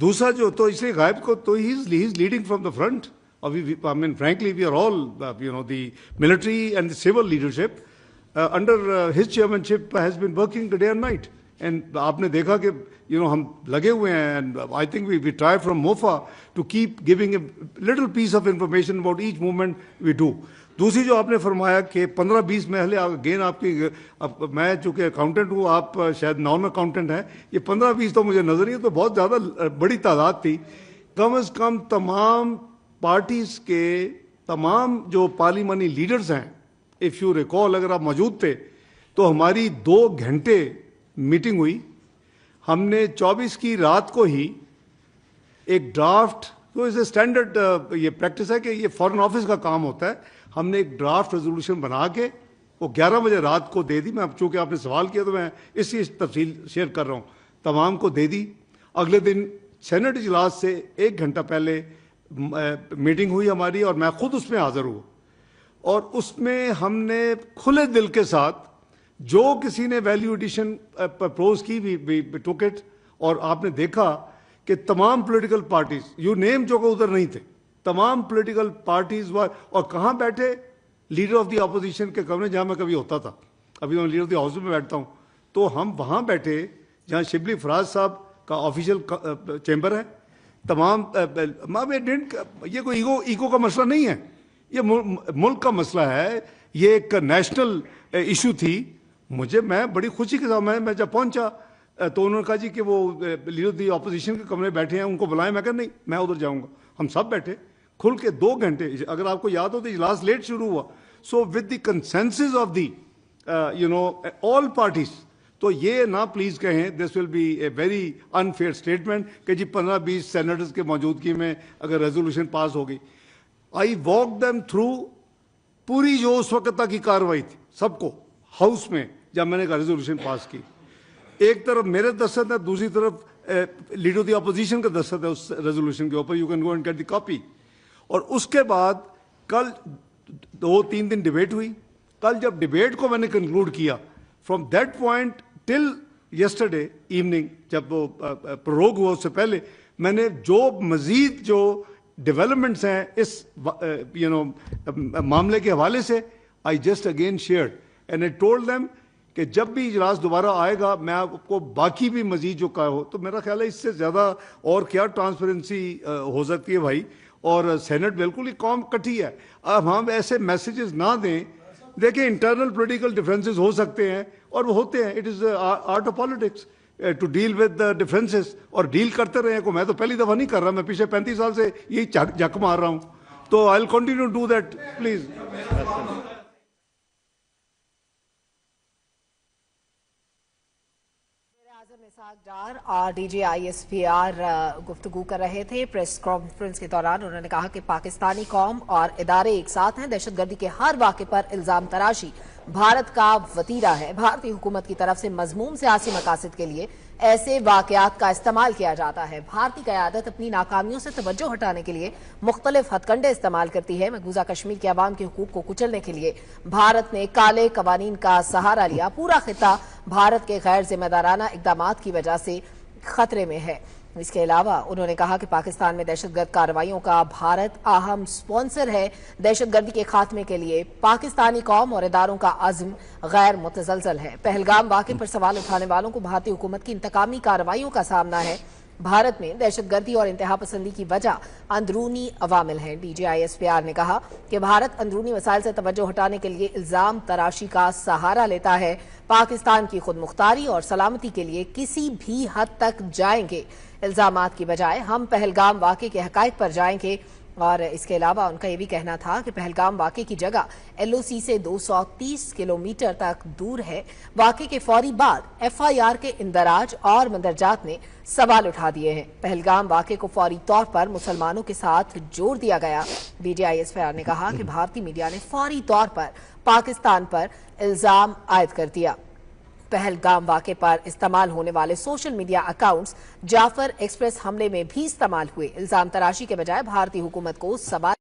दूसरा जो तो इसलिए गायब को तो he is leading from the front. I mean, frankly, we are all, the military and the civil leadership under his chairmanship has been working day and night. And आपने देखा कि हम लगे हुए हैं, and I think we try from MOFA to keep giving a little piece of information about each movement we do. दूसरी जो आपने फरमाया कि 15-20 महल अगेन आपकी, मैं चूँकि अकाउंटेंट हूँ, आप शायद नॉन अकाउंटेंट हैं, ये 15-20 तो मुझे नजर नहीं, तो बहुत ज़्यादा बड़ी तादाद थी। कम अज़ कम तमाम पार्टीज़ के तमाम जो पार्लिमानी लीडर्स हैं, इफ़ यू रिकॉल, अगर आप मौजूद थे तो हमारी 2 घंटे मीटिंग हुई। हमने 24 की रात को ही एक ड्राफ्ट, तो इसे स्टैंडर्ड ये प्रैक्टिस है कि ये फॉरेन ऑफिस का काम होता है, हमने एक ड्राफ्ट रेजोल्यूशन बना के वो 11 बजे रात को दे दी। मैं चूँकि आपने सवाल किया तो मैं इसकी तफसील शेयर कर रहा हूँ, तमाम को दे दी। अगले दिन सेनेट इजलास से 1 घंटा पहले मीटिंग हुई हमारी और मैं खुद उसमें हाजिर हुआ, और उसमें हमने खुले दिल के साथ जो किसी ने वैल्यू एडिशन प्रपोज की वी टुक इट। और आपने देखा कि तमाम पॉलिटिकल पार्टीज, यू नेम जो उधर नहीं थे, तमाम पॉलिटिकल पार्टीज और कहाँ बैठे, लीडर ऑफ द अपोजिशन के कमरे जहाँ मैं कभी होता था, अभी मैं लीडर ऑफ द हाउस में बैठता हूँ, तो हम वहाँ बैठे जहाँ शिबली फराज साहब का ऑफिशियल चैम्बर है। तमाम ये कोई ईगो का मसला नहीं है, ये मुल्क का मसला है, ये एक नेशनल इशू थी। मैं बड़ी खुशी के साथ मैं जब पहुंचा तो उन्होंने कहा जी कि वो लीडर दी अपोजिशन के कमरे बैठे हैं, उनको बुलाएं। मैं कहा नहीं, मैं उधर जाऊंगा। हम सब बैठे खुल के 2 घंटे, अगर आपको याद हो तो इजलास लेट शुरू हुआ, so with the consensus of the all parties. तो ये ना प्लीज कहें, this will be a very unfair statement कि जी 15-20 सेनेटर्स के मौजूदगी में अगर रेजोल्यूशन पास हो गई। आई वॉक देम थ्रू पूरी जो उस वक्त तक की कार्रवाई थी, सबको हाउस में जब मैंने का रेजोल्यूशन पास की, एक तरफ मेरे दस्तखत है, दूसरी तरफ लीडर ऑफ द अपोजिशन का दस्तखत है उस रेजोल्यूशन के ऊपर, you can go and get the copy. और उसके बाद कल 2-3 दिन डिबेट हुई। कल जब डिबेट को मैंने कंक्लूड किया, from that point till yesterday evening, जब वो प्रोरोग हुआ उससे पहले, मैंने जो मजीद जो डेवलपमेंट्स हैं इस मामले के हवाले से, I just again shared and I told them कि जब भी इजलास दोबारा आएगा मैं आपको बाकी भी मजीद जो कहा हो, तो मेरा ख्याल है इससे ज़्यादा और क्या ट्रांसपेरेंसी हो सकती है भाई। और सेनेट बिल्कुल ही कौम कटी है। अब हम ऐसे मैसेजेस ना दें, देखिए इंटरनल पॉलिटिकल डिफरेंसेस हो सकते हैं और वो होते हैं, it is art of politics to deal with the differences, और डील करते रहे को। मैं तो पहली दफ़ा नहीं कर रहा, मैं पिछले 35 साल से यही झक मार रहा हूँ, तो I will continue to do that please. Ishaq Dar और DGISPR गुफ्तगू कर रहे थे। प्रेस कॉन्फ्रेंस के दौरान उन्होंने कहा कि पाकिस्तानी कौम और इदारे एक साथ हैं। दहशतगर्दी के हर वाक़े पर इल्जाम तराशी भारत का वतीरा है। भारतीय हुकूमत की तरफ से मजमूम सियासी मकासद के लिए ऐसे वाक़यात का इस्तेमाल किया जाता है। भारतीय क़यादत अपनी नाकामियों से तवज्जो हटाने के लिए मुख्तलिफ हथकंडे इस्तेमाल करती है। मकबूजा कश्मीर के अवाम के हुकूक को कुचलने के लिए भारत ने काले कवानीन का सहारा लिया। पूरा खिता भारत के गैर जिम्मेदाराना इक़दामात की वजह से खतरे में है। इसके अलावा उन्होंने कहा कि पाकिस्तान में दहशतगर्द कार्रवाइयों का भारत अहम स्पॉन्सर है। दहशतगर्दी के खात्मे के लिए पाकिस्तानी कौम और इदारों का अज़्म गैर मुतज़लज़ल है। पहलगाम वाक़े पर सवाल उठाने वालों को भारतीय हुकूमत की इंतकामी कार्रवाइयों का सामना है। भारत में दहशतगर्दी और इंतहा पसंदी की वजह अंदरूनी अवामिल हैं। DGISPR ने कहा कि भारत अंदरूनी वसाइल से तवज्जो हटाने के लिए इल्जाम तराशी का सहारा लेता है। पाकिस्तान की खुद मुख्तारी और सलामती के लिए किसी भी हद तक जाएंगे। इल्जामात की बजाय हम पहलगाम वाक़े के हक़ाइक़ पर जाएंगे। और इसके अलावा उनका ये भी कहना था कि पहलगाम वाक़े की जगह LOC से 230 किलोमीटर तक दूर है। वाक़े के फौरी बाद FIR के इंदराज और मंदरजात ने सवाल उठा दिए हैं। पहलगाम वाक़े को फौरी तौर पर मुसलमानों के साथ जोड़ दिया गया। DGISPR ने कहा कि भारतीय मीडिया ने फौरी तौर पर पाकिस्तान पर इल्ज़ाम आयद कर दिया। पहलगाम वाक़े पर इस्तेमाल होने वाले social media accounts Jaffar Express हमले में भी इस्तेमाल हुए। इल्जाम तराशी के बजाय भारतीय हुकूमत को सवाल